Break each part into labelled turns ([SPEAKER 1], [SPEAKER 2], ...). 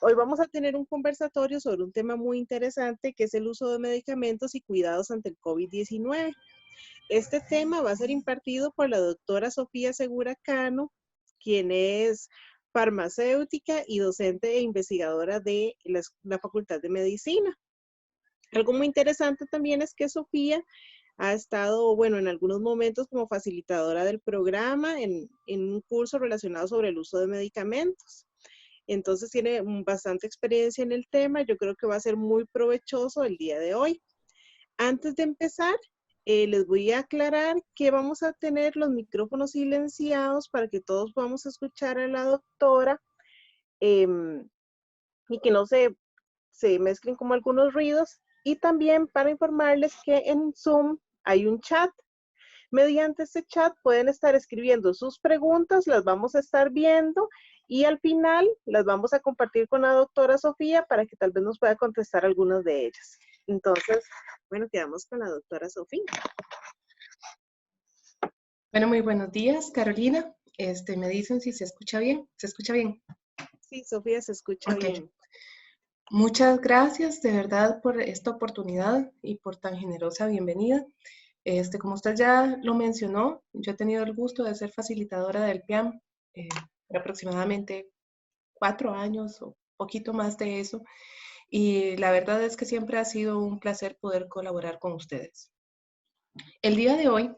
[SPEAKER 1] Hoy vamos a tener un conversatorio sobre un tema muy interesante que es el uso de medicamentos y cuidados ante el COVID-19. Este tema va a ser impartido por la doctora Sofía Segura Cano, quien es farmacéutica y docente e investigadora de la Facultad de Medicina. Algo muy interesante también es que Sofía ha estado, bueno, en algunos momentos como facilitadora del programa en un curso relacionado sobre el uso de medicamentos. Entonces tiene bastante experiencia en el tema. Yo creo que va a ser muy provechoso el día de hoy. Antes de empezar, les voy a aclarar que vamos a tener los micrófonos silenciados para que todos podamos escuchar a la doctora y que no se mezclen como algunos ruidos. Y también para informarles que en Zoom hay un chat. Mediante este chat pueden estar escribiendo sus preguntas, las vamos a estar viendo y al final las vamos a compartir con la doctora Sofía para que tal vez nos pueda contestar algunas de ellas. Entonces, bueno, quedamos con la doctora Sofía.
[SPEAKER 2] Bueno, muy buenos días, Carolina. Me dicen si se escucha bien. ¿Se escucha bien?
[SPEAKER 1] Sí, Sofía, se escucha bien.
[SPEAKER 2] Muchas gracias de verdad por esta oportunidad y por tan generosa bienvenida. Como usted ya lo mencionó, yo he tenido el gusto de ser facilitadora del PIAM por aproximadamente 4 años o poquito más de eso. Y la verdad es que siempre ha sido un placer poder colaborar con ustedes. El día de hoy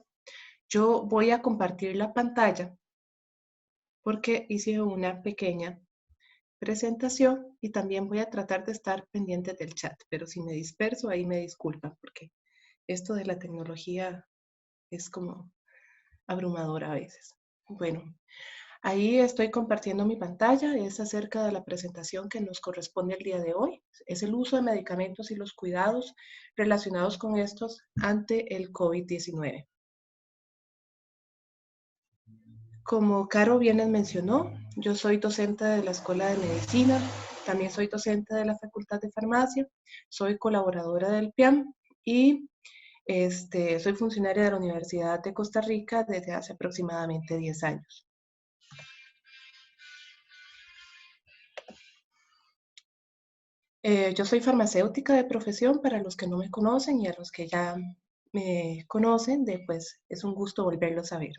[SPEAKER 2] yo voy a compartir la pantalla porque hice una pequeña presentación y también voy a tratar de estar pendiente del chat, pero si me disperso ahí me disculpan porque esto de la tecnología es como abrumador a veces. Bueno, ahí estoy compartiendo mi pantalla, es acerca de la presentación que nos corresponde el día de hoy, es el uso de medicamentos y los cuidados relacionados con estos ante el COVID-19. Como Caro bien les mencionó, yo soy docente de la Escuela de Medicina, también soy docente de la Facultad de Farmacia, soy colaboradora del PIAM y soy funcionaria de la Universidad de Costa Rica desde hace aproximadamente 10 años. Yo soy farmacéutica de profesión para los que no me conocen y a los que ya me conocen, pues es un gusto volverlos a ver.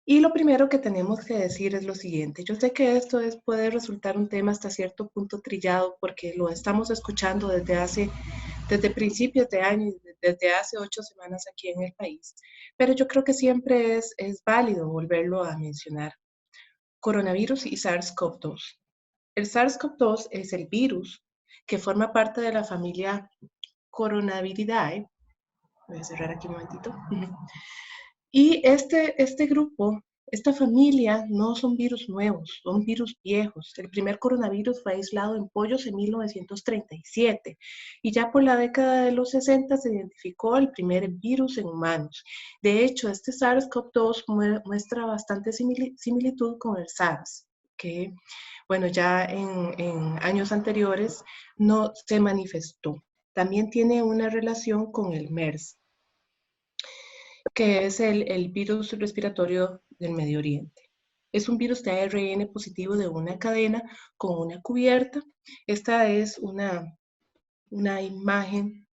[SPEAKER 2] Y lo primero que tenemos que decir es lo siguiente. Yo sé que esto puede resultar un tema hasta cierto punto trillado porque lo estamos escuchando desde principios de año, desde hace 8 semanas aquí en el país. Pero yo creo que siempre es válido volverlo a mencionar. Coronavirus y SARS-CoV-2. El SARS-CoV-2 es el virus que forma parte de la familia Coronaviridae. Voy a cerrar aquí un momentito. Y este grupo, esta familia, no son virus nuevos, son virus viejos. El primer coronavirus fue aislado en pollos en 1937 y ya por la década de los 60 se identificó el primer virus en humanos. De hecho, este SARS-CoV-2 muestra bastante similitud con el SARS, que, bueno, ya en años anteriores no se manifestó. También tiene una relación con el MERS, que es el virus respiratorio del Medio Oriente. Es un virus de ARN positivo de una cadena con una cubierta. Esta es una imagen,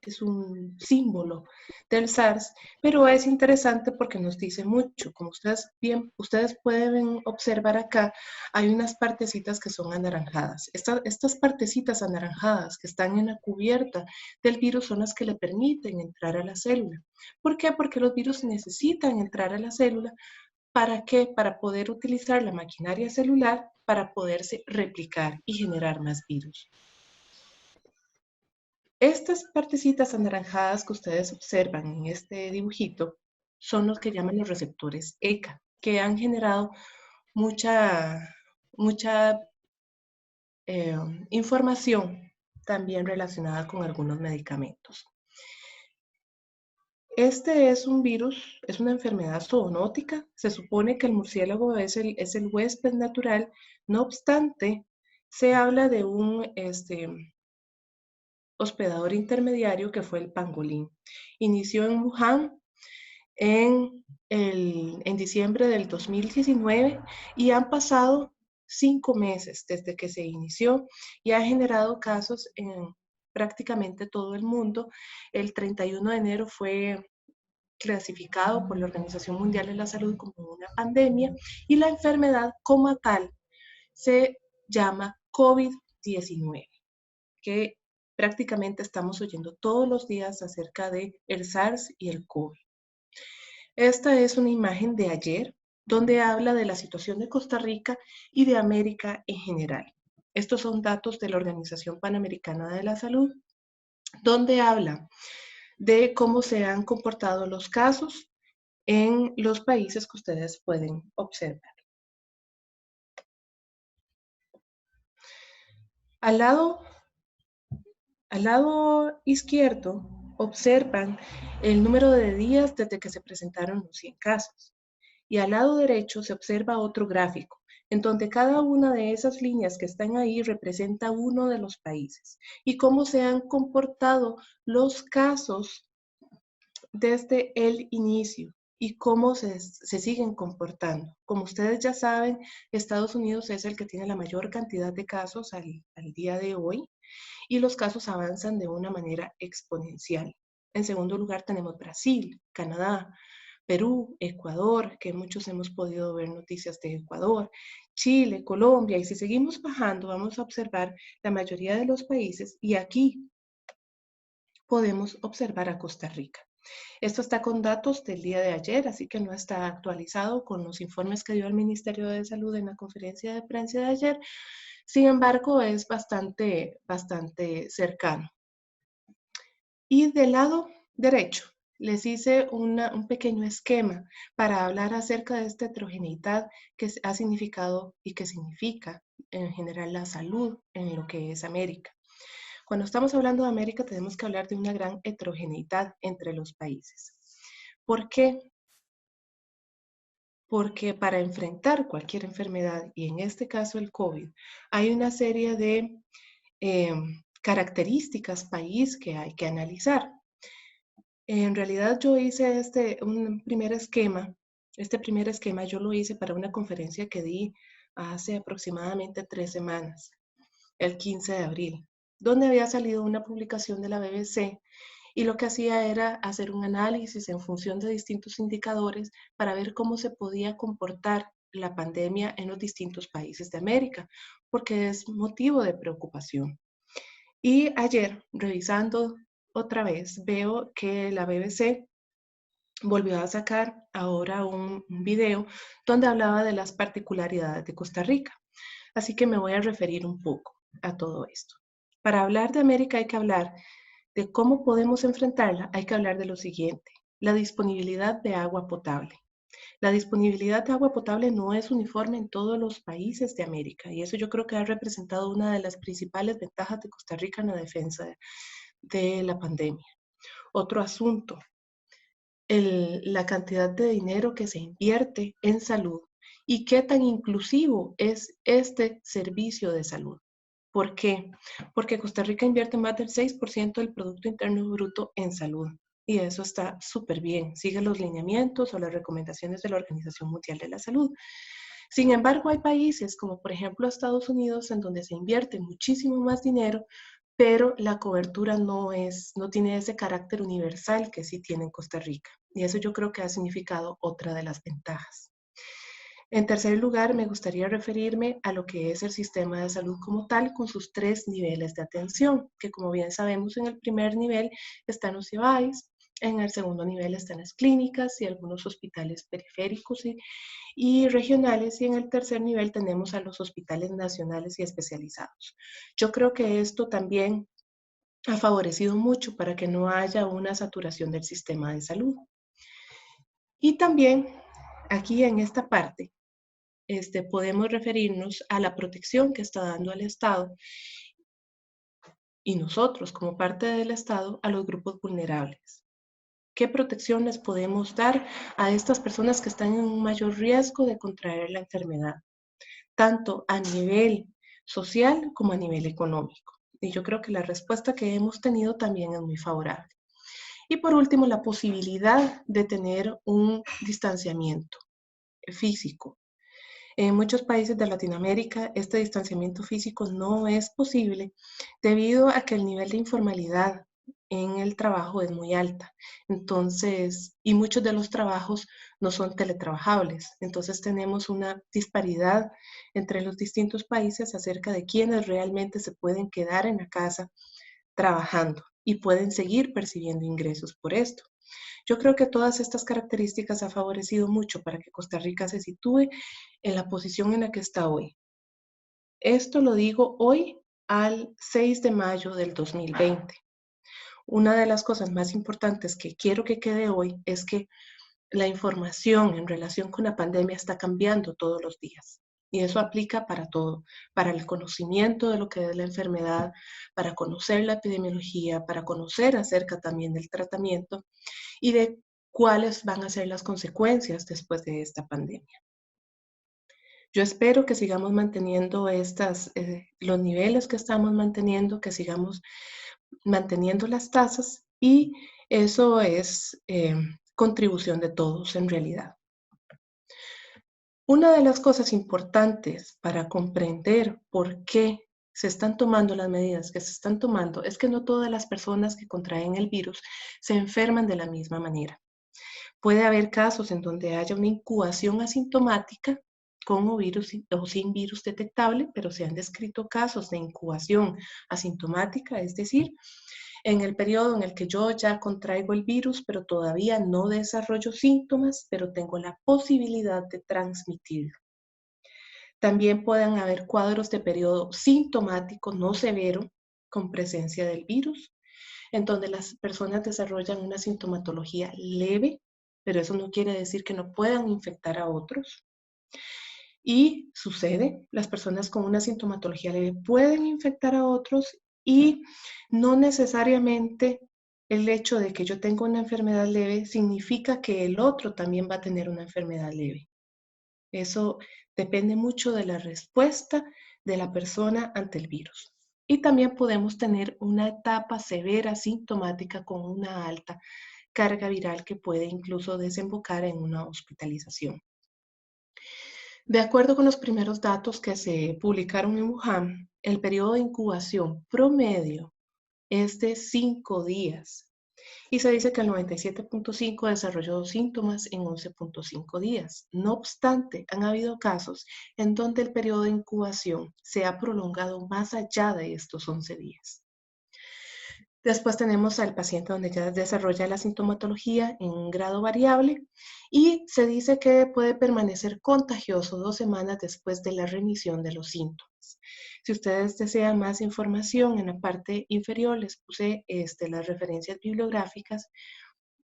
[SPEAKER 2] es un símbolo del SARS, pero es interesante porque nos dice mucho. Como ustedes pueden observar acá, hay unas partecitas que son anaranjadas. Estas partecitas anaranjadas que están en la cubierta del virus son las que le permiten entrar a la célula. ¿Por qué? Porque los virus necesitan entrar a la célula. ¿Para qué? Para poder utilizar la maquinaria celular para poderse replicar y generar más virus. Estas partecitas anaranjadas que ustedes observan en este dibujito son los que llaman los receptores ECA, que han generado mucha información también relacionada con algunos medicamentos. Este es un virus, es una enfermedad zoonótica. Se supone que el murciélago es el huésped natural. No obstante, se habla de un hospedador intermediario que fue el pangolín. Inició en Wuhan en diciembre del 2019 y han pasado 5 meses desde que se inició y ha generado casos en prácticamente todo el mundo. El 31 de enero fue clasificado por la Organización Mundial de la Salud como una pandemia y la enfermedad como tal se llama COVID-19, que prácticamente estamos oyendo todos los días acerca de el SARS y el COVID. Esta es una imagen de ayer donde habla de la situación de Costa Rica y de América en general. Estos son datos de la Organización Panamericana de la Salud, donde habla de cómo se han comportado los casos en los países que ustedes pueden observar. Al lado izquierdo observan el número de días desde que se presentaron los 100 casos. Y al lado derecho se observa otro gráfico, en donde cada una de esas líneas que están ahí representa uno de los países y cómo se han comportado los casos desde el inicio y cómo se siguen comportando. Como ustedes ya saben, Estados Unidos es el que tiene la mayor cantidad de casos al día de hoy y los casos avanzan de una manera exponencial. En segundo lugar tenemos Brasil, Canadá, Perú, Ecuador, que muchos hemos podido ver noticias de Ecuador, Chile, Colombia, y si seguimos bajando vamos a observar la mayoría de los países y aquí podemos observar a Costa Rica. Esto está con datos del día de ayer, así que no está actualizado con los informes que dio el Ministerio de Salud en la conferencia de prensa de ayer. Sin embargo, es bastante cercano. Y del lado derecho, les hice un pequeño esquema para hablar acerca de esta heterogeneidad que ha significado y que significa en general la salud en lo que es América. Cuando estamos hablando de América tenemos que hablar de una gran heterogeneidad entre los países. ¿Por qué? Porque para enfrentar cualquier enfermedad, y en este caso el COVID, hay una serie de características país que hay que analizar. En realidad yo hice este primer esquema yo lo hice para una conferencia que di hace aproximadamente 3 semanas, el 15 de abril, donde había salido una publicación de la BBC y lo que hacía era hacer un análisis en función de distintos indicadores para ver cómo se podía comportar la pandemia en los distintos países de América, porque es motivo de preocupación. Y ayer, revisando otra vez, veo que la BBC volvió a sacar ahora un video donde hablaba de las particularidades de Costa Rica. Así que me voy a referir un poco a todo esto. Para hablar de América hay que hablar de cómo podemos enfrentarla, hay que hablar de lo siguiente: la disponibilidad de agua potable. La disponibilidad de agua potable no es uniforme en todos los países de América y eso yo creo que ha representado una de las principales ventajas de Costa Rica en la defensa de la pandemia. Otro asunto, la cantidad de dinero que se invierte en salud y qué tan inclusivo es este servicio de salud. ¿Por qué? Porque Costa Rica invierte más del 6% del Producto Interno Bruto en salud. Y eso está súper bien. Sigue los lineamientos o las recomendaciones de la Organización Mundial de la Salud. Sin embargo, hay países como por ejemplo Estados Unidos en donde se invierte muchísimo más dinero, pero la cobertura no tiene ese carácter universal que sí tiene en Costa Rica. Y eso yo creo que ha significado otra de las ventajas. En tercer lugar, me gustaría referirme a lo que es el sistema de salud como tal, con sus 3 niveles de atención, que como bien sabemos, en el primer nivel están los IBAIS, en el segundo nivel están las clínicas y algunos hospitales periféricos y regionales, y en el tercer nivel tenemos a los hospitales nacionales y especializados. Yo creo que esto también ha favorecido mucho para que no haya una saturación del sistema de salud. Y también aquí en esta parte podemos referirnos a la protección que está dando el Estado y nosotros como parte del Estado a los grupos vulnerables. ¿Qué protección les podemos dar a estas personas que están en un mayor riesgo de contraer la enfermedad, tanto a nivel social como a nivel económico? Y yo creo que la respuesta que hemos tenido también es muy favorable. Y por último, la posibilidad de tener un distanciamiento físico. En muchos países de Latinoamérica, este distanciamiento físico no es posible debido a que el nivel de informalidad en el trabajo es muy alta. Entonces, y muchos de los trabajos no son teletrabajables. Entonces, tenemos una disparidad entre los distintos países acerca de quiénes realmente se pueden quedar en la casa trabajando y pueden seguir percibiendo ingresos por esto. Yo creo que todas estas características han favorecido mucho para que Costa Rica se sitúe en la posición en la que está hoy. Esto lo digo hoy al 6 de mayo del 2020. Una de las cosas más importantes que quiero que quede hoy es que la información en relación con la pandemia está cambiando todos los días. Y eso aplica para todo, para el conocimiento de lo que es la enfermedad, para conocer la epidemiología, para conocer acerca también del tratamiento y de cuáles van a ser las consecuencias después de esta pandemia. Yo espero que sigamos manteniendo los niveles que estamos manteniendo, que sigamos manteniendo las tasas y eso es contribución de todos en realidad. Una de las cosas importantes para comprender por qué se están tomando las medidas que se están tomando es que no todas las personas que contraen el virus se enferman de la misma manera. Puede haber casos en donde haya una incubación asintomática con o sin virus detectable, pero se han descrito casos de incubación asintomática, es decir, en el periodo en el que yo ya contraigo el virus, pero todavía no desarrollo síntomas, pero tengo la posibilidad de transmitirlo. También pueden haber cuadros de periodo sintomático no severo con presencia del virus, en donde las personas desarrollan una sintomatología leve, pero eso no quiere decir que no puedan infectar a otros. Y sucede, las personas con una sintomatología leve pueden infectar a otros y no necesariamente el hecho de que yo tenga una enfermedad leve significa que el otro también va a tener una enfermedad leve. Eso depende mucho de la respuesta de la persona ante el virus. Y también podemos tener una etapa severa sintomática con una alta carga viral que puede incluso desembocar en una hospitalización. De acuerdo con los primeros datos que se publicaron en Wuhan, el periodo de incubación promedio es de 5 días y se dice que el 97.5 desarrolló síntomas en 11.5 días. No obstante, han habido casos en donde el periodo de incubación se ha prolongado más allá de estos 11 días. Después tenemos al paciente donde ya desarrolla la sintomatología en un grado variable y se dice que puede permanecer contagioso 2 semanas después de la remisión de los síntomas. Si ustedes desean más información, en la parte inferior les puse las referencias bibliográficas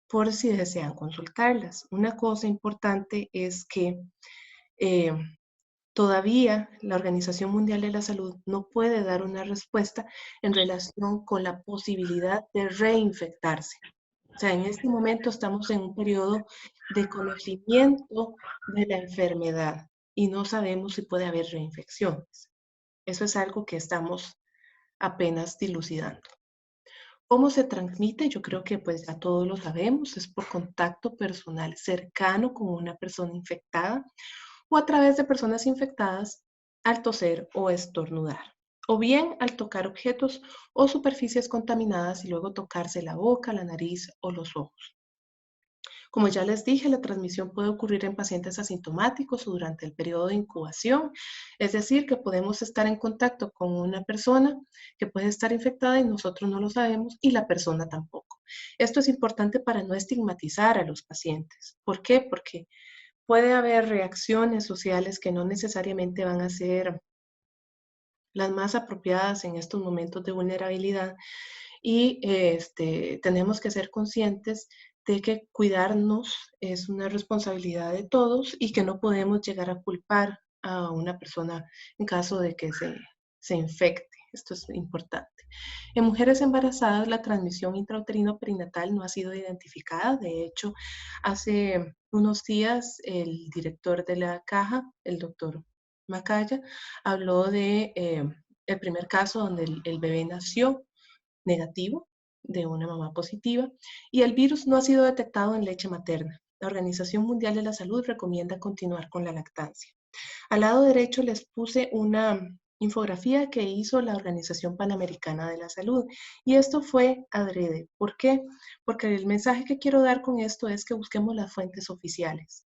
[SPEAKER 2] por si desean consultarlas. Una cosa importante es que eh, todavía la Organización Mundial de la Salud no puede dar una respuesta en relación con la posibilidad de reinfectarse. O sea, en este momento estamos en un periodo de conocimiento de la enfermedad y no sabemos si puede haber reinfecciones. Eso es algo que estamos apenas dilucidando. ¿Cómo se transmite? Yo creo que pues ya todos lo sabemos, es por contacto personal cercano con una persona infectada o a través de personas infectadas al toser o estornudar, o bien al tocar objetos o superficies contaminadas y luego tocarse la boca, la nariz o los ojos. Como ya les dije, la transmisión puede ocurrir en pacientes asintomáticos o durante el periodo de incubación, es decir, que podemos estar en contacto con una persona que puede estar infectada y nosotros no lo sabemos y la persona tampoco. Esto es importante para no estigmatizar a los pacientes. ¿Por qué? Porque puede haber reacciones sociales que no necesariamente van a ser las más apropiadas en estos momentos de vulnerabilidad y tenemos que ser conscientes de que cuidarnos es una responsabilidad de todos y que no podemos llegar a culpar a una persona en caso de que se infecte. Esto es importante. En mujeres embarazadas, la transmisión intrauterino perinatal no ha sido identificada. De hecho, hace unos días el director de la caja, el doctor Macaya, habló de el primer caso donde el bebé nació negativo de una mamá positiva y el virus no ha sido detectado en leche materna. La Organización Mundial de la Salud recomienda continuar con la lactancia. Al lado derecho les puse una infografía que hizo la Organización Panamericana de la Salud. Y esto fue adrede. ¿Por qué? Porque el mensaje que quiero dar con esto es que busquemos las fuentes oficiales.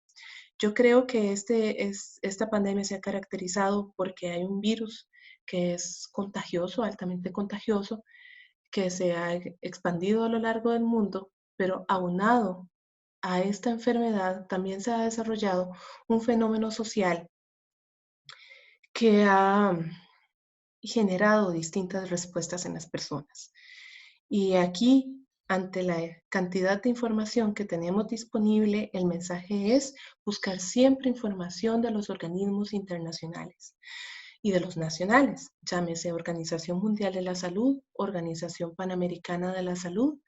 [SPEAKER 2] Yo creo que esta pandemia se ha caracterizado porque hay un virus que es contagioso, altamente contagioso, que se ha expandido a lo largo del mundo, pero aunado a esta enfermedad también se ha desarrollado un fenómeno social que ha generado distintas respuestas en las personas. Y aquí, ante la cantidad de información que tenemos disponible, el mensaje es buscar siempre información de los organismos internacionales y de los nacionales, llámese Organización Mundial de la Salud, Organización Panamericana de la Salud.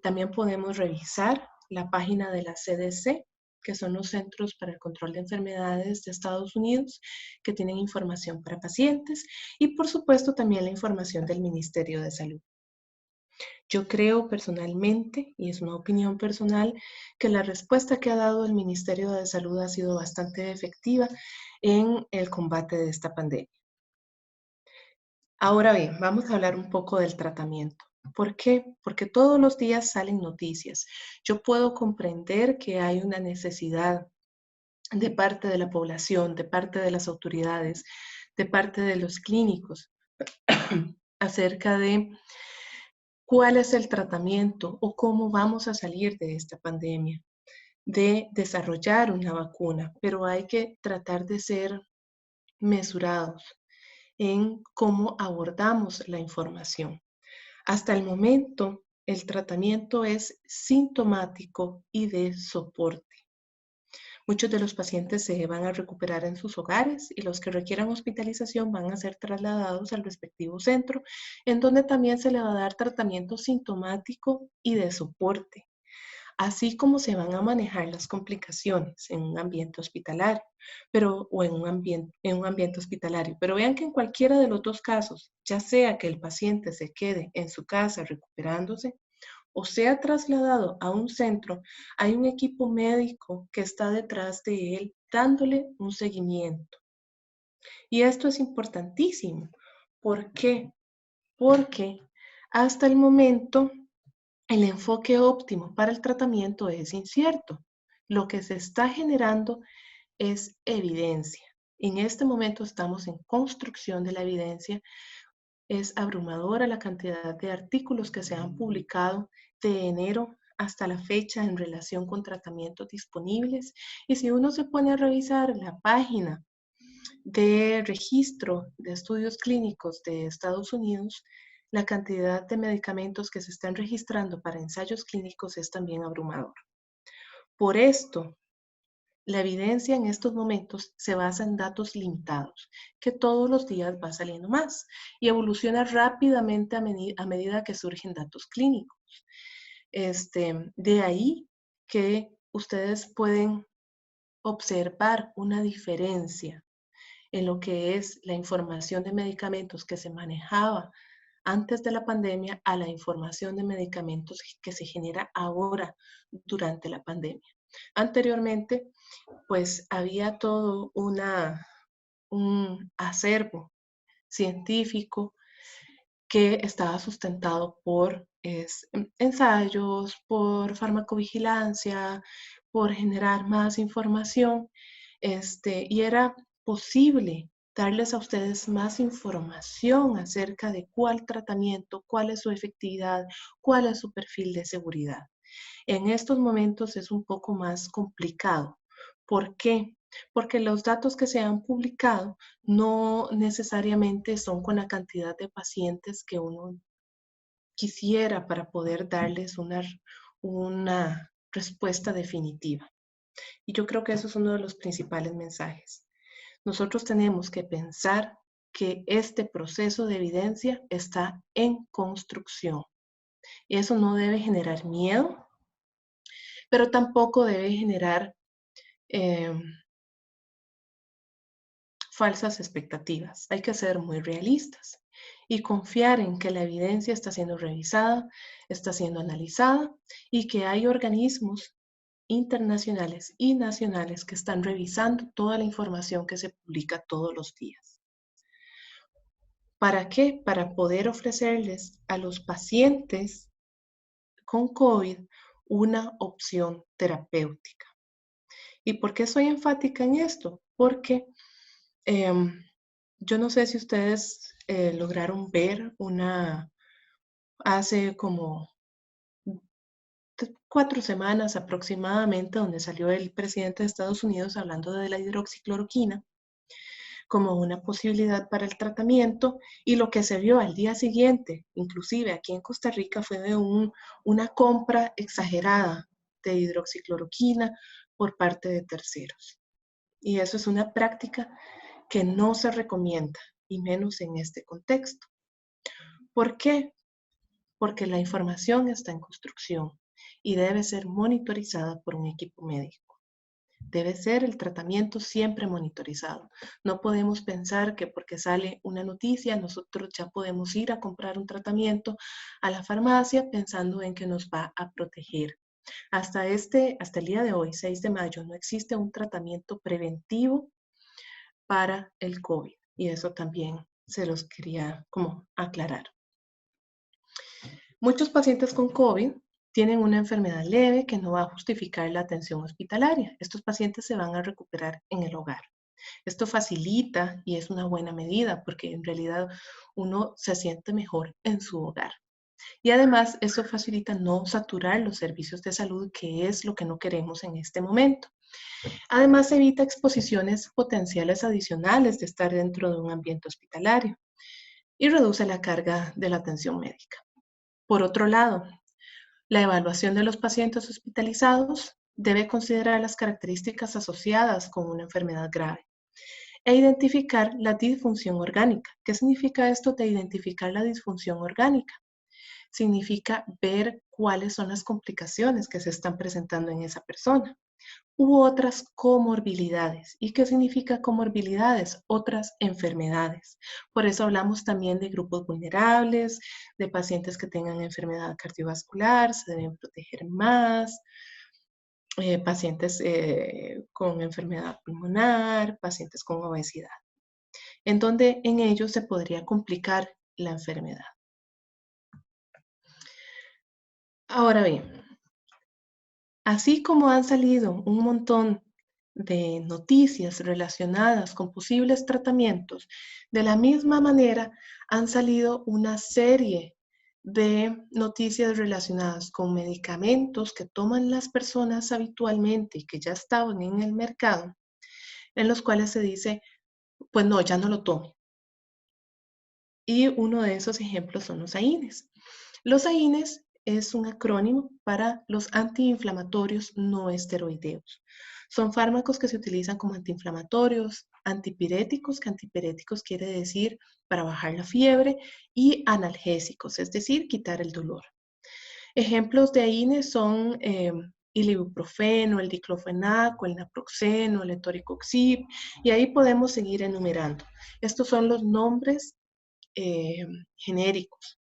[SPEAKER 2] También podemos revisar la página de la CDC, que son los Centros para el Control de Enfermedades de Estados Unidos, que tienen información para pacientes, y por supuesto también la información del Ministerio de Salud. Yo creo personalmente, y es una opinión personal, que la respuesta que ha dado el Ministerio de Salud ha sido bastante efectiva en el combate de esta pandemia. Ahora bien, vamos a hablar un poco del tratamiento. ¿Por qué? Porque todos los días salen noticias. Yo puedo comprender que hay una necesidad de parte de la población, de parte de las autoridades, de parte de los clínicos, acerca de cuál es el tratamiento o cómo vamos a salir de esta pandemia, de desarrollar una vacuna, pero hay que tratar de ser mesurados en cómo abordamos la información. Hasta el momento, el tratamiento es sintomático y de soporte. Muchos de los pacientes se van a recuperar en sus hogares y los que requieran hospitalización van a ser trasladados al respectivo centro, en donde también se le va a dar tratamiento sintomático y de soporte, así como se van a manejar las complicaciones en un ambiente hospitalario, o en un ambiente hospitalario. Pero vean que en cualquiera de los dos casos, ya sea que el paciente se quede en su casa recuperándose, o sea trasladado a un centro, hay un equipo médico que está detrás de él dándole un seguimiento. Y esto es importantísimo. ¿Por qué? Porque hasta el momento el enfoque óptimo para el tratamiento es incierto. Lo que se está generando es evidencia. En este momento estamos en construcción de la evidencia. Es abrumadora la cantidad de artículos que se han publicado de enero hasta la fecha en relación con tratamientos disponibles. Y si uno se pone a revisar la página de registro de estudios clínicos de Estados Unidos, la cantidad de medicamentos que se están registrando para ensayos clínicos es también abrumador. Por esto, la evidencia en estos momentos se basa en datos limitados, que todos los días va saliendo más y evoluciona rápidamente a medida que surgen datos clínicos. De ahí que ustedes pueden observar una diferencia en lo que es la información de medicamentos que se manejaba antes de la pandemia a la información de medicamentos que se genera ahora durante la pandemia. Anteriormente, pues había todo un acervo científico que estaba sustentado por ensayos, por farmacovigilancia, por generar más información, y era posible darles a ustedes más información acerca de cuál tratamiento, cuál es su efectividad, cuál es su perfil de seguridad. En estos momentos es un poco más complicado. ¿Por qué? Porque los datos que se han publicado no necesariamente son con la cantidad de pacientes que uno quisiera para poder darles una respuesta definitiva. Y yo creo que eso es uno de los principales mensajes. Nosotros tenemos que pensar que este proceso de evidencia está en construcción. Eso no debe generar miedo, pero tampoco debe generar falsas expectativas. Hay que ser muy realistas y confiar en que la evidencia está siendo revisada, está siendo analizada y que hay organismos internacionales y nacionales que están revisando toda la información que se publica todos los días. ¿Para qué? Para poder ofrecerles a los pacientes con COVID una opción terapéutica. ¿Y por qué soy enfática en esto? Porque yo no sé si ustedes lograron ver hace como 4 semanas aproximadamente, donde salió el presidente de Estados Unidos hablando de la hidroxicloroquina como una posibilidad para el tratamiento, y lo que se vio al día siguiente, inclusive aquí en Costa Rica, fue de una compra exagerada de hidroxicloroquina por parte de terceros. Y eso es una práctica que no se recomienda, y menos en este contexto. ¿Por qué? Porque la información está en construcción y debe ser monitorizada por un equipo médico. Debe ser el tratamiento siempre monitorizado. No podemos pensar que porque sale una noticia, nosotros ya podemos ir a comprar un tratamiento a la farmacia pensando en que nos va a proteger. Hasta el día de hoy, 6 de mayo, no existe un tratamiento preventivo para el COVID. Y eso también se los quería como aclarar. Muchos pacientes con COVID tienen una enfermedad leve que no va a justificar la atención hospitalaria. Estos pacientes se van a recuperar en el hogar. Esto facilita y es una buena medida porque en realidad uno se siente mejor en su hogar. Y además eso facilita no saturar los servicios de salud, que es lo que no queremos en este momento. Además evita exposiciones potenciales adicionales de estar dentro de un ambiente hospitalario y reduce la carga de la atención médica. Por otro lado, la evaluación de los pacientes hospitalizados debe considerar las características asociadas con una enfermedad grave e identificar la disfunción orgánica. ¿Qué significa esto de identificar la disfunción orgánica? Significa ver cuáles son las complicaciones que se están presentando en esa persona u otras comorbilidades. ¿Y qué significa comorbilidades? Otras enfermedades. Por eso hablamos también de grupos vulnerables, de pacientes que tengan enfermedad cardiovascular, se deben proteger más, pacientes con enfermedad pulmonar, pacientes con obesidad, en donde en ellos se podría complicar la enfermedad. Ahora bien, así como han salido un montón de noticias relacionadas con posibles tratamientos, de la misma manera han salido una serie de noticias relacionadas con medicamentos que toman las personas habitualmente y que ya estaban en el mercado, en los cuales se dice, pues no, ya no lo tome. Y uno de esos ejemplos son los AINES. Los AINES es un acrónimo para los antiinflamatorios no esteroideos. Son fármacos que se utilizan como antiinflamatorios, antipiréticos, que antipiréticos quiere decir para bajar la fiebre, y analgésicos, es decir, quitar el dolor. Ejemplos de AINES son el ibuprofeno, el diclofenaco, el naproxeno, el etoricoxib, y ahí podemos seguir enumerando. Estos son los nombres genéricos.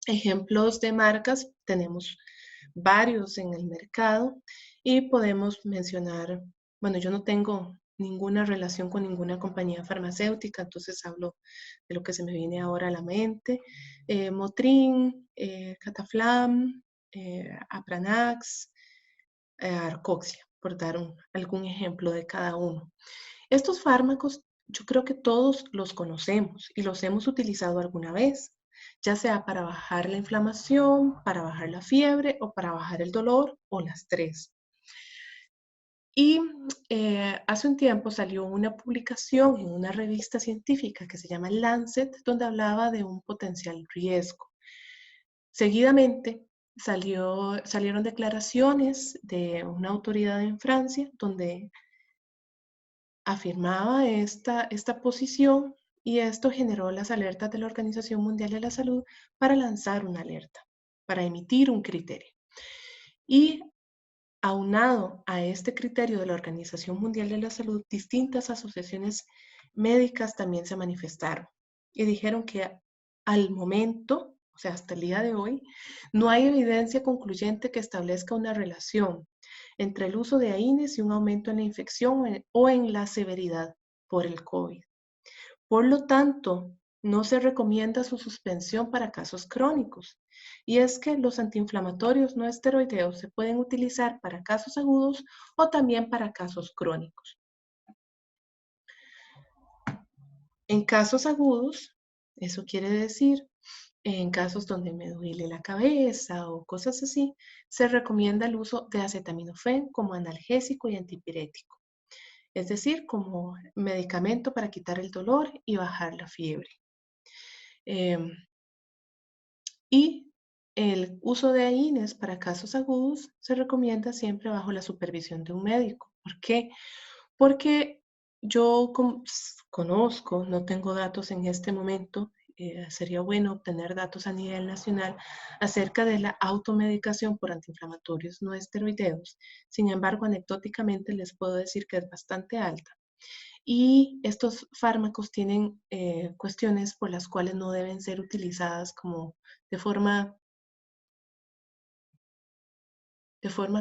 [SPEAKER 2] Ejemplos de marcas, tenemos varios en el mercado y podemos mencionar, bueno, yo no tengo ninguna relación con ninguna compañía farmacéutica, entonces hablo de lo que se me viene ahora a la mente. Motrin, Cataflam, Apranax, Arcoxia, por dar algún ejemplo de cada uno. Estos fármacos yo creo que todos los conocemos y los hemos utilizado alguna vez, ya sea para bajar la inflamación, para bajar la fiebre o para bajar el dolor o las tres. Y hace un tiempo salió una publicación en una revista científica que se llama Lancet, donde hablaba de un potencial riesgo. Seguidamente salieron declaraciones de una autoridad en Francia donde afirmaba esta posición, y esto generó las alertas de la Organización Mundial de la Salud para lanzar una alerta, para emitir un criterio. Y aunado a este criterio de la Organización Mundial de la Salud, distintas asociaciones médicas también se manifestaron y dijeron que al momento, o sea, hasta el día de hoy, no hay evidencia concluyente que establezca una relación entre el uso de AINES y un aumento en la infección o en la severidad por el COVID. Por lo tanto, no se recomienda su suspensión para casos crónicos. Y es que los antiinflamatorios no esteroideos se pueden utilizar para casos agudos o también para casos crónicos. En casos agudos, eso quiere decir, en casos donde me duele la cabeza o cosas así, se recomienda el uso de acetaminofén como analgésico y antipirético, es decir, como medicamento para quitar el dolor y bajar la fiebre. Y el uso de AINES para casos agudos se recomienda siempre bajo la supervisión de un médico. ¿Por qué? Porque yo conozco, no tengo datos en este momento, sería bueno obtener datos a nivel nacional acerca de la automedicación por antiinflamatorios no esteroideos. Sin embargo, anecdóticamente les puedo decir que es bastante alta. Y estos fármacos tienen cuestiones por las cuales no deben ser utilizadas como de forma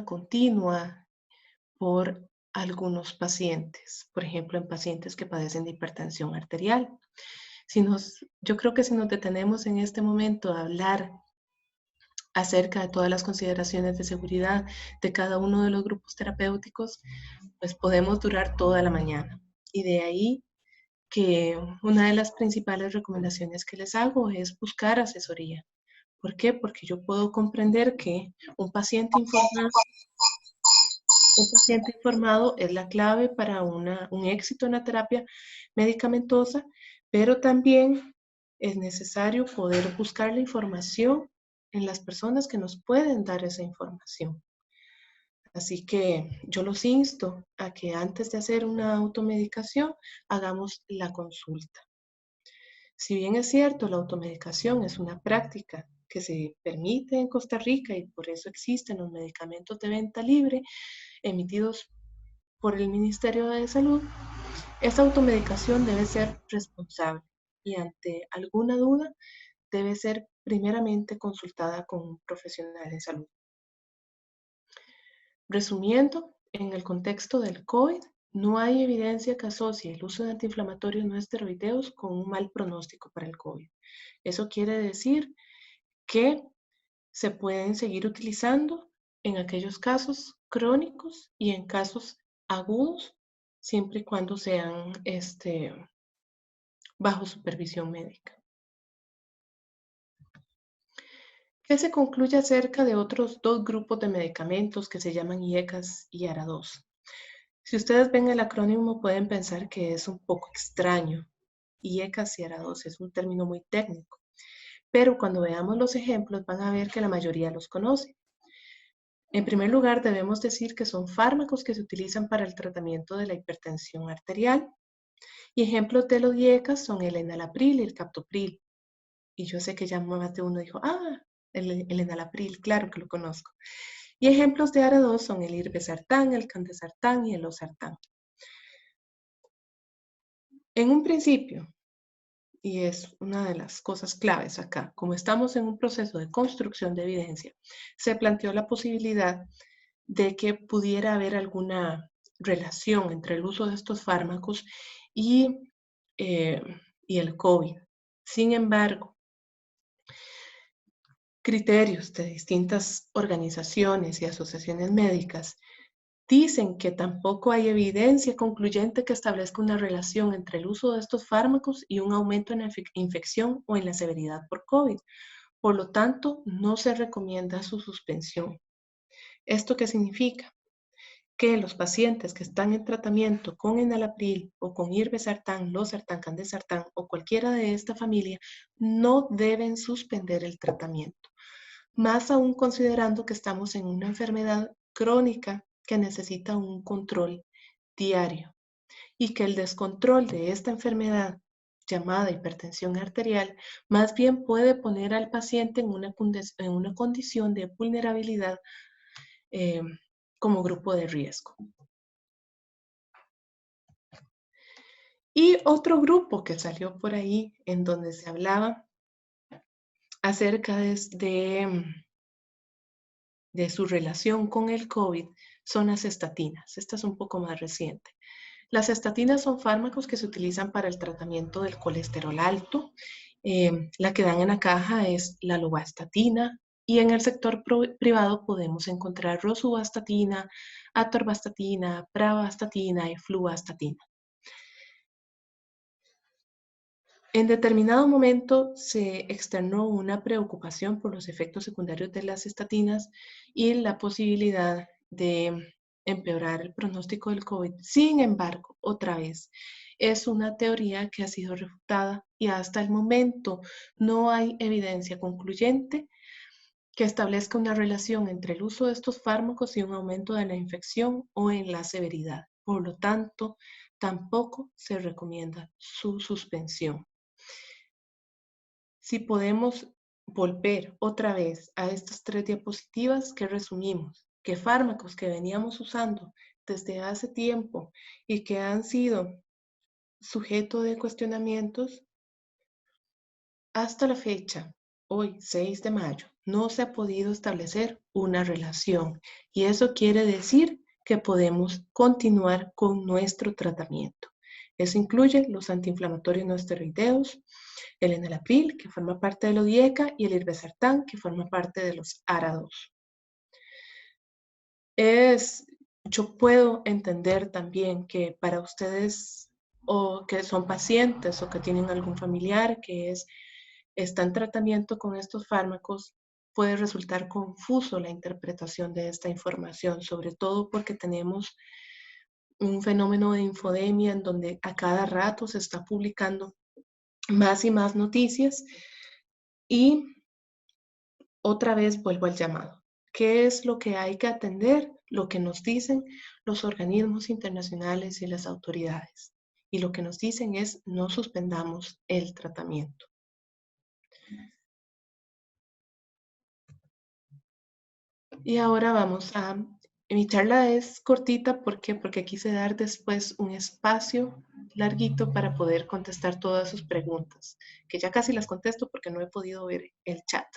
[SPEAKER 2] continua por algunos pacientes, por ejemplo, en pacientes que padecen de hipertensión arterial. Yo creo que si nos detenemos en este momento a hablar acerca de todas las consideraciones de seguridad de cada uno de los grupos terapéuticos, pues podemos durar toda la mañana. Y de ahí que una de las principales recomendaciones que les hago es buscar asesoría. ¿Por qué? Porque yo puedo comprender que un paciente informado es la clave para un éxito en la terapia medicamentosa, pero también es necesario poder buscar la información en las personas que nos pueden dar esa información. Así que yo los insto a que antes de hacer una automedicación, hagamos la consulta. Si bien es cierto, la automedicación es una práctica que se permite en Costa Rica y por eso existen los medicamentos de venta libre emitidos por el Ministerio de Salud, esta automedicación debe ser responsable y ante alguna duda debe ser primeramente consultada con un profesional en salud. Resumiendo, en el contexto del COVID, no hay evidencia que asocie el uso de antiinflamatorios no esteroideos con un mal pronóstico para el COVID. Eso quiere decir que se pueden seguir utilizando en aquellos casos crónicos y en casos agudos, siempre y cuando sean bajo supervisión médica. ¿Qué se concluye acerca de otros dos grupos de medicamentos que se llaman IECAS y ARA2? Si ustedes ven el acrónimo pueden pensar que es un poco extraño. IECAS y ARA2 es un término muy técnico, pero cuando veamos los ejemplos van a ver que la mayoría los conoce. En primer lugar, debemos decir que son fármacos que se utilizan para el tratamiento de la hipertensión arterial. Y ejemplos de los IECAS son el enalapril y el captopril. Y yo sé que ya más de uno dijo, el enalapril, claro que lo conozco. Y ejemplos de ARA2 son el irbesartán, el candesartán y el losartán. En un principio, y es una de las cosas claves acá, como estamos en un proceso de construcción de evidencia, se planteó la posibilidad de que pudiera haber alguna relación entre el uso de estos fármacos y el COVID. Sin embargo, criterios de distintas organizaciones y asociaciones médicas dicen que tampoco hay evidencia concluyente que establezca una relación entre el uso de estos fármacos y un aumento en la infección o en la severidad por COVID. Por lo tanto, no se recomienda su suspensión. ¿Esto qué significa? Que los pacientes que están en tratamiento con enalapril o con irbesartán, losartán, candesartán o cualquiera de esta familia no deben suspender el tratamiento. Más aún considerando que estamos en una enfermedad crónica que necesita un control diario y que el descontrol de esta enfermedad llamada hipertensión arterial más bien puede poner al paciente en una condición de vulnerabilidad como grupo de riesgo. Y otro grupo que salió por ahí en donde se hablaba acerca de su relación con el COVID son las estatinas. Esta es un poco más reciente. Las estatinas son fármacos que se utilizan para el tratamiento del colesterol alto. La que dan en la caja es la lovastatina y en el sector privado podemos encontrar rosuvastatina, atorvastatina, pravastatina y fluvastatina. En determinado momento se externó una preocupación por los efectos secundarios de las estatinas y la posibilidad de empeorar el pronóstico del COVID. Sin embargo, otra vez, es una teoría que ha sido refutada y hasta el momento no hay evidencia concluyente que establezca una relación entre el uso de estos fármacos y un aumento de la infección o en la severidad. Por lo tanto, tampoco se recomienda su suspensión. Si podemos volver otra vez a estas 3 diapositivas que resumimos, que fármacos que veníamos usando desde hace tiempo y que han sido sujeto de cuestionamientos, hasta la fecha, hoy 6 de mayo, no se ha podido establecer una relación y eso quiere decir que podemos continuar con nuestro tratamiento. Eso incluye los antiinflamatorios no esteroideos, el enalapril, que forma parte del ODIECA, y el irbesartán, que forma parte de los ARA2. Yo puedo entender también que para ustedes o que son pacientes o que tienen algún familiar que está en tratamiento con estos fármacos, puede resultar confuso la interpretación de esta información, sobre todo porque tenemos un fenómeno de infodemia en donde a cada rato se está publicando más y más noticias y otra vez vuelvo al llamado. ¿Qué es lo que hay que atender? Lo que nos dicen los organismos internacionales y las autoridades. Y lo que nos dicen es no suspendamos el tratamiento. Y ahora vamos a, mi charla es cortita, ¿por qué? Porque quise dar después un espacio larguito para poder contestar todas sus preguntas, que ya casi las contesto porque no he podido ver el chat.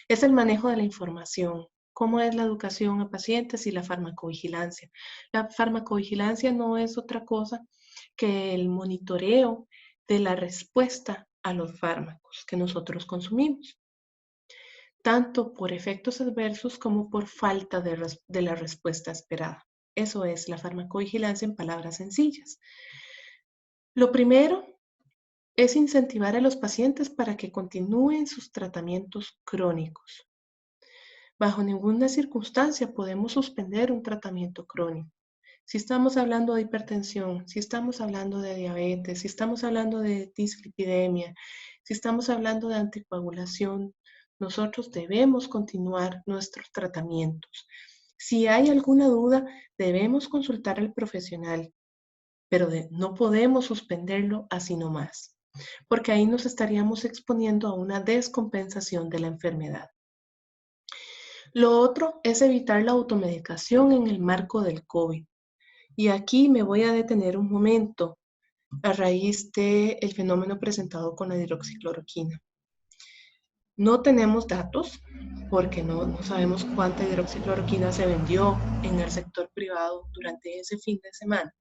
[SPEAKER 2] Es el manejo de la información. ¿Cómo es la educación a pacientes y la farmacovigilancia? La farmacovigilancia no es otra cosa que el monitoreo de la respuesta a los fármacos que nosotros consumimos, tanto por efectos adversos como por falta de la respuesta esperada. Eso es la farmacovigilancia en palabras sencillas. Lo primero es incentivar a los pacientes para que continúen sus tratamientos crónicos. Bajo ninguna circunstancia podemos suspender un tratamiento crónico. Si estamos hablando de hipertensión, si estamos hablando de diabetes, si estamos hablando de dislipidemia, si estamos hablando de anticoagulación, nosotros debemos continuar nuestros tratamientos. Si hay alguna duda, debemos consultar al profesional, pero no podemos suspenderlo así nomás, porque ahí nos estaríamos exponiendo a una descompensación de la enfermedad. Lo otro es evitar la automedicación en el marco del COVID. Y aquí me voy a detener un momento a raíz del fenómeno presentado con la hidroxicloroquina. No tenemos datos porque no sabemos cuánta hidroxicloroquina se vendió en el sector privado durante ese fin de semana.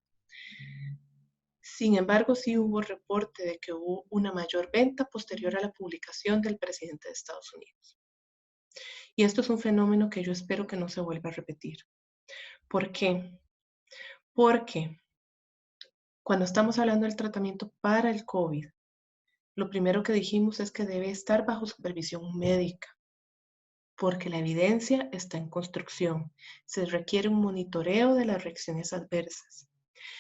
[SPEAKER 2] Sin embargo, sí hubo reporte de que hubo una mayor venta posterior a la publicación del presidente de Estados Unidos. Y esto es un fenómeno que yo espero que no se vuelva a repetir. ¿Por qué? Porque cuando estamos hablando del tratamiento para el COVID, lo primero que dijimos es que debe estar bajo supervisión médica, porque la evidencia está en construcción. Se requiere un monitoreo de las reacciones adversas.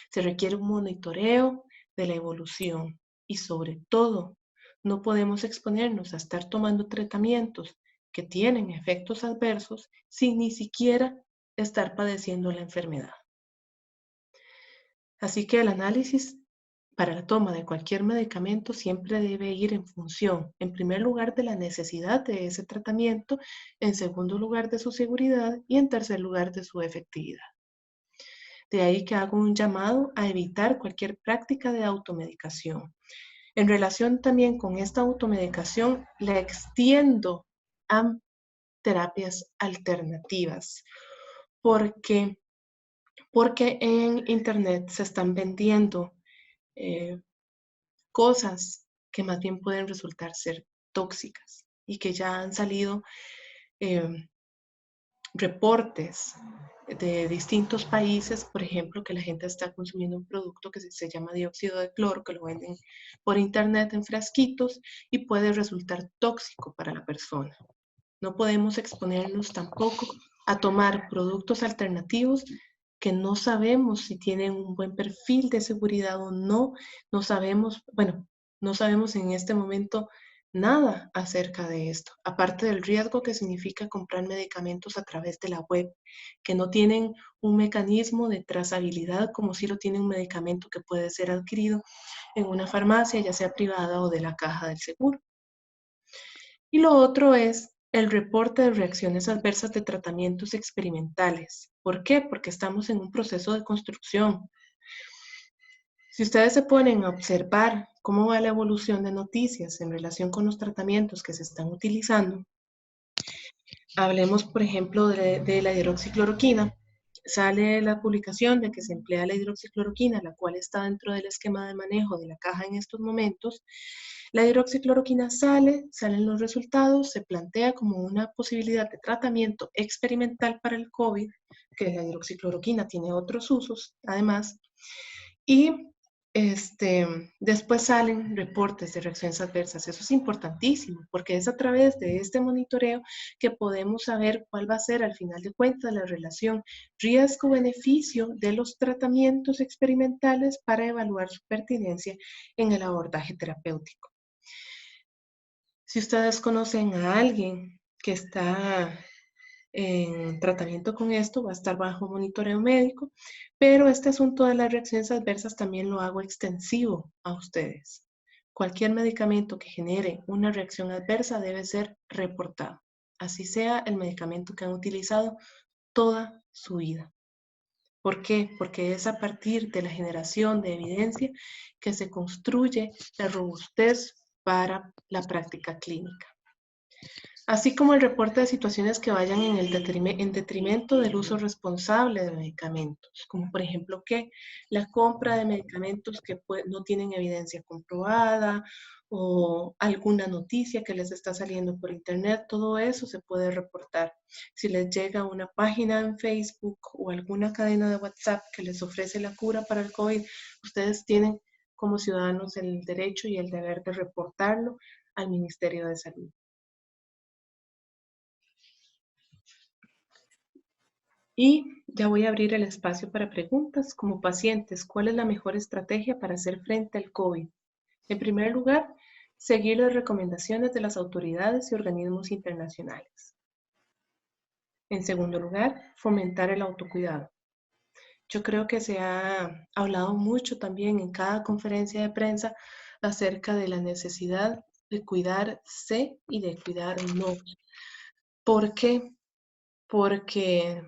[SPEAKER 2] Se requiere un monitoreo de la evolución y sobre todo, no podemos exponernos a estar tomando tratamientos que tienen efectos adversos sin ni siquiera estar padeciendo la enfermedad. Así que el análisis para la toma de cualquier medicamento siempre debe ir en función, en primer lugar, de la necesidad de ese tratamiento, en segundo lugar, de su seguridad y en tercer lugar, de su efectividad. De ahí que hago un llamado a evitar cualquier práctica de automedicación. En relación también con esta automedicación, la extiendo a terapias alternativas, porque porque en Internet se están vendiendo eh, cosas que más bien pueden resultar ser tóxicas y que ya han salido eh, reportes de distintos países, por ejemplo, que la gente está consumiendo un producto que se llama dióxido de cloro, que lo venden por internet en frasquitos y puede resultar tóxico para la persona. No podemos exponernos tampoco a tomar productos alternativos que no sabemos si tienen un buen perfil de seguridad o no. No sabemos, bueno, no sabemos en este momento nada acerca de esto, aparte del riesgo que significa comprar medicamentos a través de la web, que no tienen un mecanismo de trazabilidad como si lo tiene un medicamento que puede ser adquirido en una farmacia, ya sea privada o de la caja del seguro. Y lo otro es el reporte de reacciones adversas de tratamientos experimentales. ¿Por qué? Porque estamos en un proceso de construcción. Si ustedes se ponen a observar cómo va la evolución de noticias en relación con los tratamientos que se están utilizando, hablemos, por ejemplo, de la hidroxicloroquina. Sale la publicación de que se emplea la hidroxicloroquina, la cual está dentro del esquema de manejo de la caja en estos momentos. La hidroxicloroquina salen los resultados, se plantea como una posibilidad de tratamiento experimental para el COVID, que la hidroxicloroquina tiene otros usos, además, y después salen reportes de reacciones adversas. Eso es importantísimo porque es a través de este monitoreo que podemos saber cuál va a ser al final de cuentas la relación riesgo-beneficio de los tratamientos experimentales para evaluar su pertinencia en el abordaje terapéutico. Si ustedes conocen a alguien que está en tratamiento con esto, va a estar bajo monitoreo médico, pero este asunto de las reacciones adversas también lo hago extensivo a ustedes. Cualquier medicamento que genere una reacción adversa debe ser reportado, así sea el medicamento que han utilizado toda su vida. ¿Por qué? Porque es a partir de la generación de evidencia que se construye la robustez para la práctica clínica, así como el reporte de situaciones que vayan en detrimento del uso responsable de medicamentos, como por ejemplo que la compra de medicamentos que no tienen evidencia comprobada o alguna noticia que les está saliendo por internet, todo eso se puede reportar. Si les llega una página en Facebook o alguna cadena de WhatsApp que les ofrece la cura para el COVID, ustedes tienen como ciudadanos el derecho y el deber de reportarlo al Ministerio de Salud. Y ya voy a abrir el espacio para preguntas. Como pacientes, ¿cuál es la mejor estrategia para hacer frente al COVID? En primer lugar, seguir las recomendaciones de las autoridades y organismos internacionales. En segundo lugar, fomentar el autocuidado. Yo creo que se ha hablado mucho también en cada conferencia de prensa acerca de la necesidad de cuidarse y de cuidarnos. ¿Por qué? Porque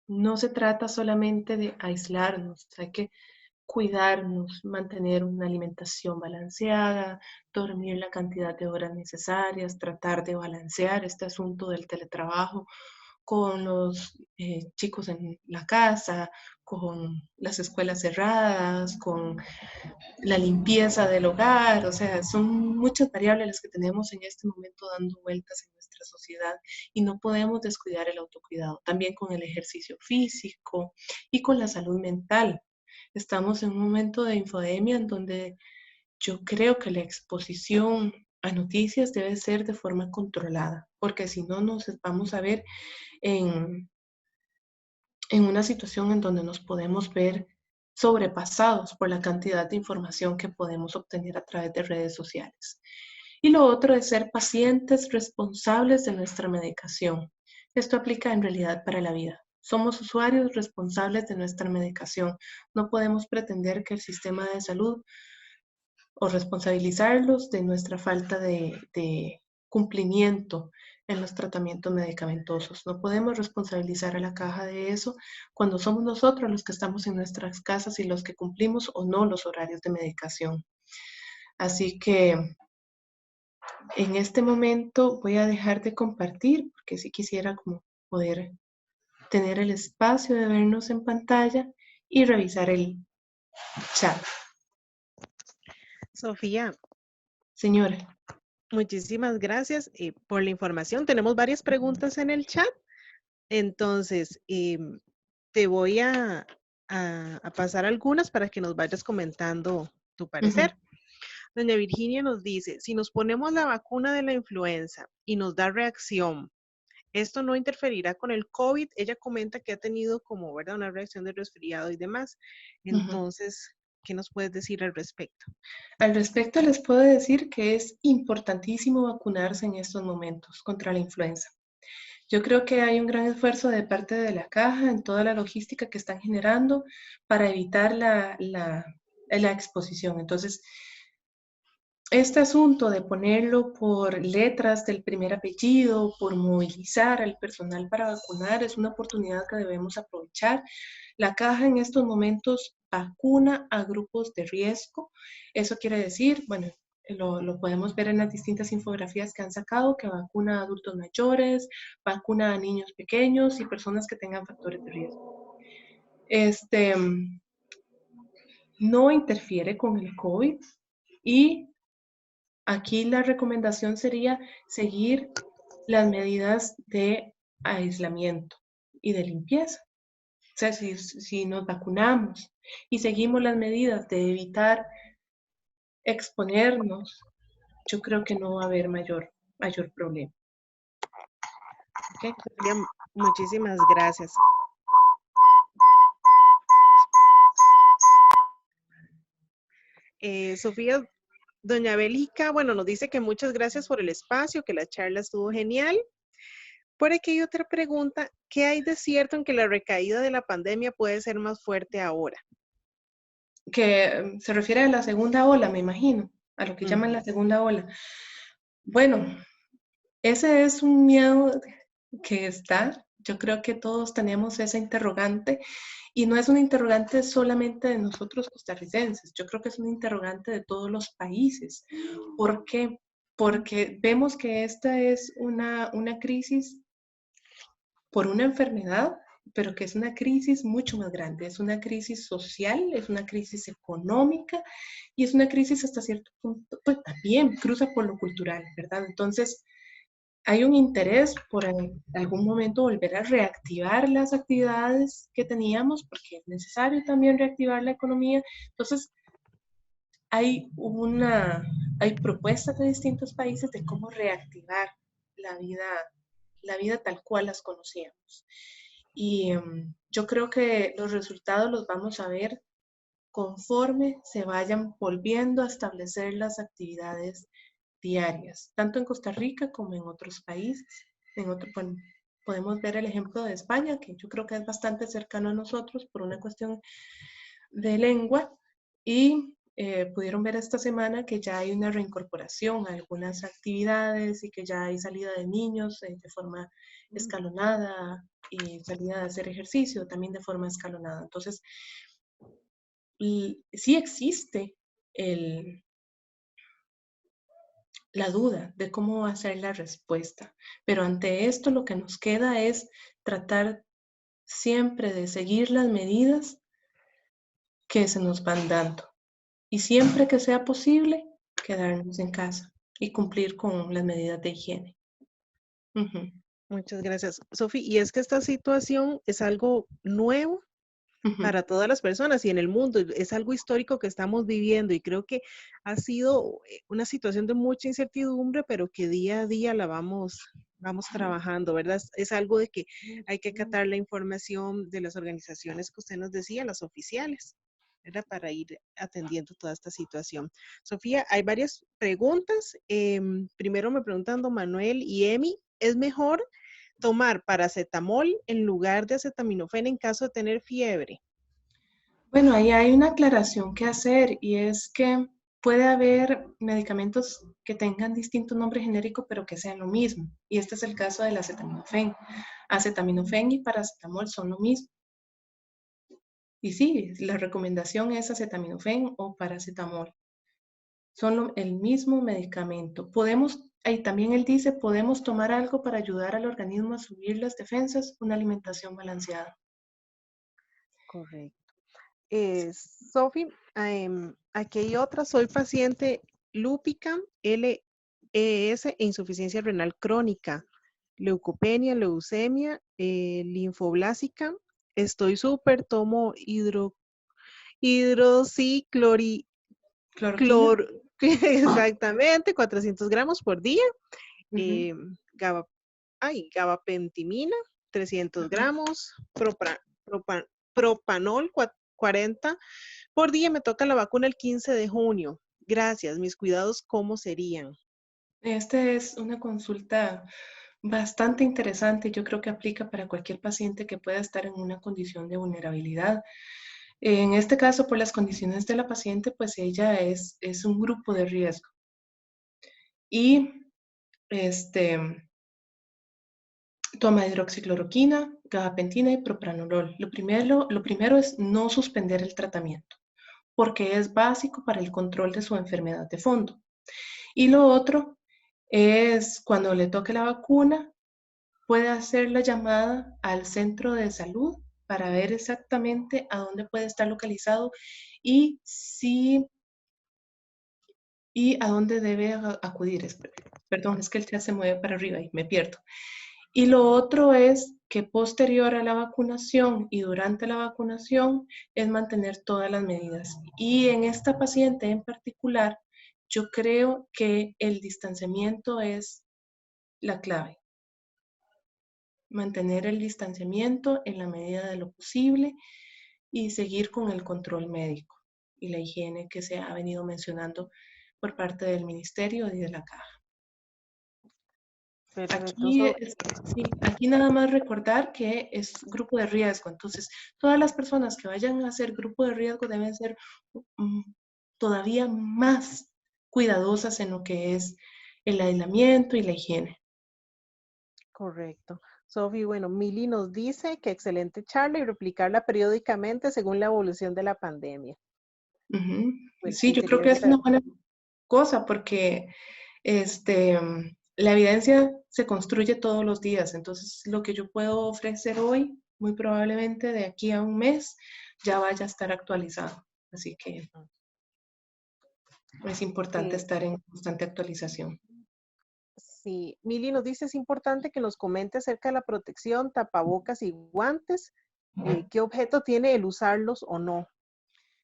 [SPEAKER 2] no se trata solamente de aislarnos, hay que cuidarnos, mantener una alimentación balanceada, dormir la cantidad de horas necesarias, tratar de balancear este asunto del teletrabajo con los chicos en la casa, con las escuelas cerradas, con la limpieza del hogar, o sea, son muchas variables las que tenemos en este momento dando vueltas en nuestra sociedad y no podemos descuidar el autocuidado, también con el ejercicio físico y con la salud mental. Estamos en un momento de infodemia en donde yo creo que la exposición a noticias debe ser de forma controlada, porque si no nos vamos a ver en, en una situación en donde nos podemos ver sobrepasados por la cantidad de información que podemos obtener a través de redes sociales. Y lo otro es ser pacientes responsables de nuestra medicación. Esto aplica en realidad para la vida. Somos usuarios responsables de nuestra medicación. No podemos pretender que el sistema de salud o responsabilizarlos de nuestra falta de cumplimiento en los tratamientos medicamentosos. No podemos responsabilizar a la caja de eso cuando somos nosotros los que estamos en nuestras casas y los que cumplimos o no los horarios de medicación. Así que en este momento voy a dejar de compartir porque sí quisiera como poder tener el espacio de vernos en pantalla y revisar el chat.
[SPEAKER 1] Sofía,
[SPEAKER 2] Señora.
[SPEAKER 1] muchísimas gracias por la información. Tenemos varias preguntas en el chat, entonces te voy a pasar algunas para que nos vayas comentando tu parecer. Doña Virginia nos dice, si nos ponemos la vacuna de la influenza y nos da reacción, ¿esto no interferirá con el COVID? Ella comenta que ha tenido como, ¿verdad?, una reacción de resfriado y demás. Entonces, ¿qué nos puedes decir al respecto?
[SPEAKER 2] Al respecto, les puedo decir que es importantísimo vacunarse en estos momentos contra la influenza. Yo creo que hay un gran esfuerzo de parte de la caja en toda la logística que están generando para evitar la exposición. Entonces, este asunto de ponerlo por letras del primer apellido, por movilizar al personal para vacunar, es una oportunidad que debemos aprovechar. La caja en estos momentos vacuna a grupos de riesgo. Eso quiere decir, bueno, lo podemos ver en las distintas infografías que han sacado, que vacuna a adultos mayores, vacuna a niños pequeños y personas que tengan factores de riesgo. No interfiere con el COVID y aquí la recomendación sería seguir las medidas de aislamiento y de limpieza. O sea, si nos vacunamos y seguimos las medidas de evitar exponernos, yo creo que no va a haber mayor problema. ¿Okay?
[SPEAKER 1] Muchísimas gracias. Sofía, doña Bélica, bueno, nos dice que muchas gracias por el espacio, que la charla estuvo genial. Por aquí hay otra pregunta, ¿qué hay de cierto en que la recaída de la pandemia puede ser más fuerte ahora?
[SPEAKER 2] Que se refiere a la segunda ola, me imagino, a lo que llaman la segunda ola. Bueno, ese es un miedo que está. Yo creo que todos tenemos esa interrogante y no es una interrogante solamente de nosotros costarricenses. Yo creo que es una interrogante de todos los países. ¿Por qué? Porque vemos que esta es una crisis por una enfermedad, pero que es una crisis mucho más grande. Es una crisis social, es una crisis económica y es una crisis hasta cierto punto, pues también cruza por lo cultural, ¿verdad? Entonces, hay un interés por en algún momento volver a reactivar las actividades que teníamos, porque es necesario también reactivar la economía. Entonces, hay propuestas de distintos países de cómo reactivar la vida tal cual las conocíamos. Y yo creo que los resultados los vamos a ver conforme se vayan volviendo a establecer las actividades diarias, tanto en Costa Rica como en otros países. Bueno, podemos ver el ejemplo de España, que yo creo que es bastante cercano a nosotros por una cuestión de lengua, y pudieron ver esta semana que ya hay una reincorporación a algunas actividades y que ya hay salida de niños de forma escalonada y salida de hacer ejercicio también de forma escalonada. Entonces, sí existe la duda de cómo va a ser la respuesta, pero ante esto lo que nos queda es tratar siempre de seguir las medidas que se nos van dando y siempre que sea posible quedarnos en casa y cumplir con las medidas de higiene.
[SPEAKER 1] Muchas gracias, Sofi. Y es que esta situación es algo nuevo para todas las personas y en el mundo. Es algo histórico que estamos viviendo y creo que ha sido una situación de mucha incertidumbre, pero que día a día la vamos trabajando, ¿verdad? Es algo de que hay que acatar la información de las organizaciones que usted nos decía, las oficiales, ¿verdad? Para ir atendiendo toda esta situación. Sofía, hay varias preguntas. Primero me preguntando Manuel y Emi, ¿es mejor tomar paracetamol en lugar de acetaminofén en caso de tener fiebre?
[SPEAKER 2] Bueno, ahí hay una aclaración que hacer y es que puede haber medicamentos que tengan distintos nombres genéricos pero que sean lo mismo. Y este es el caso del acetaminofén. Acetaminofén y paracetamol son lo mismo. Y sí, la recomendación es acetaminofén o paracetamol. Son el mismo medicamento. Podemos Ahí también él dice, podemos tomar algo para ayudar al organismo a subir las defensas, una alimentación balanceada.
[SPEAKER 1] Correcto. Sofi, aquí hay otra. Soy paciente lúpica, LES e insuficiencia renal crónica, leucopenia, leucemia, linfoblásica. Estoy súper, tomo hidroxiclori,
[SPEAKER 2] Cloroquina.
[SPEAKER 1] exactamente, 400 gramos por día.
[SPEAKER 2] Ujú.
[SPEAKER 1] Eh, gaba- gabapentimina, 300 gramos, propanol, 40 por día. Me toca la vacuna el 15 de junio. Gracias. Mis cuidados, ¿cómo serían?
[SPEAKER 2] Esta es una consulta bastante interesante. Yo creo que aplica para cualquier paciente que pueda estar en una condición de vulnerabilidad. En este caso, por las condiciones de la paciente, pues ella es un grupo de riesgo. Y este, toma hidroxicloroquina, gabapentina y propranolol. Lo primero es no suspender el tratamiento, porque es básico para el control de su enfermedad de fondo. Y lo otro es cuando le toque la vacuna, puede hacer la llamada al centro de salud para ver exactamente a dónde puede estar localizado y y a dónde debe acudir. Perdón, es que el chat se mueve para arriba y me pierdo. Y lo otro es que posterior a la vacunación y durante la vacunación es mantener todas las medidas. Y en esta paciente en particular, yo creo que el distanciamiento es la clave. Mantener el distanciamiento en la medida de lo posible y seguir con el control médico y la higiene que se ha venido mencionando por parte del ministerio y de la caja.
[SPEAKER 1] Perfecto.
[SPEAKER 2] Aquí, sí, aquí nada más recordar que es grupo de riesgo, entonces todas las personas que vayan a ser grupo de riesgo deben ser mm, todavía más cuidadosas en lo que es el aislamiento y la higiene.
[SPEAKER 1] Correcto. Sofi, bueno, Mili nos dice que excelente charla y replicarla periódicamente según la evolución de la pandemia.
[SPEAKER 2] Ujú.
[SPEAKER 1] Pues
[SPEAKER 2] Sí,
[SPEAKER 1] sí,
[SPEAKER 2] yo creo
[SPEAKER 1] sería
[SPEAKER 2] que es una buena cosa porque la evidencia se construye todos los días, entonces lo que yo puedo ofrecer hoy, muy probablemente de aquí a un mes, ya vaya a estar actualizado. Así que es importante
[SPEAKER 1] eh,
[SPEAKER 2] estar en constante actualización.
[SPEAKER 1] sí, Mili nos dice es importante que nos comente acerca de la protección, tapabocas y guantes. ¿Qué objeto tiene el usarlos o no?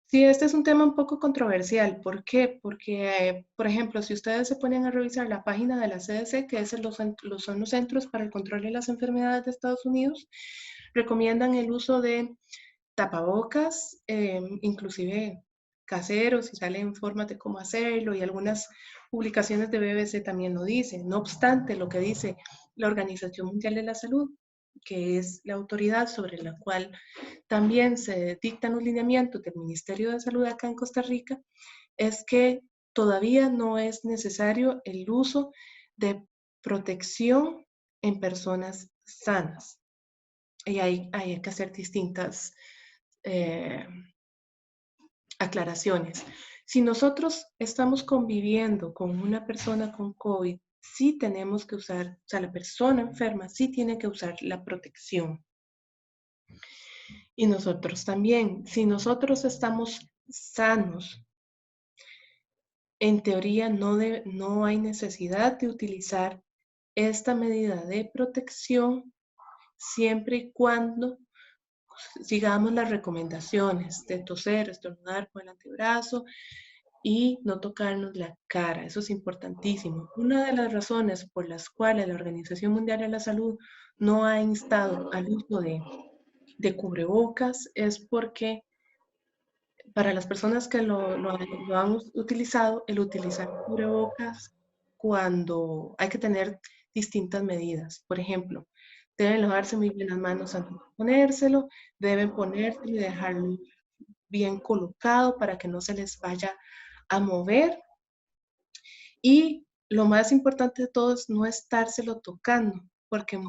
[SPEAKER 2] Sí, este es un tema un poco controversial. ¿Por qué? Porque, por ejemplo, si ustedes se ponen a revisar la página de la CDC, que son los Centros para el Control de las Enfermedades de Estados Unidos, recomiendan el uso de tapabocas, inclusive caseros, y sale en formas de cómo hacerlo, y algunas publicaciones de BBC también lo dicen. No obstante, lo que dice la Organización Mundial de la Salud, que es la autoridad sobre la cual también se dictan los lineamientos del Ministerio de Salud acá en Costa Rica, es que todavía no es necesario el uso de protección en personas sanas. Y hay que hacer distintas eh, aclaraciones. Si nosotros estamos conviviendo con una persona con COVID, sí tenemos que usar, o sea, la persona enferma sí tiene que usar la protección. Y nosotros también. Si nosotros estamos sanos, en teoría no hay necesidad de utilizar esta medida de protección siempre y cuando sigamos las recomendaciones de toser, estornudar con el antebrazo y no tocarnos la cara. Eso es importantísimo. Una de las razones por las cuales la Organización Mundial de la Salud no ha instado al uso de cubrebocas es porque para las personas que lo han utilizado, el utilizar cubrebocas cuando hay que tener distintas medidas. Por ejemplo, deben lavarse muy bien las manos antes de ponérselo, deben ponérselo y dejarlo bien colocado para que no se les vaya a mover. Y lo más importante de todo es no estárselo tocando, porque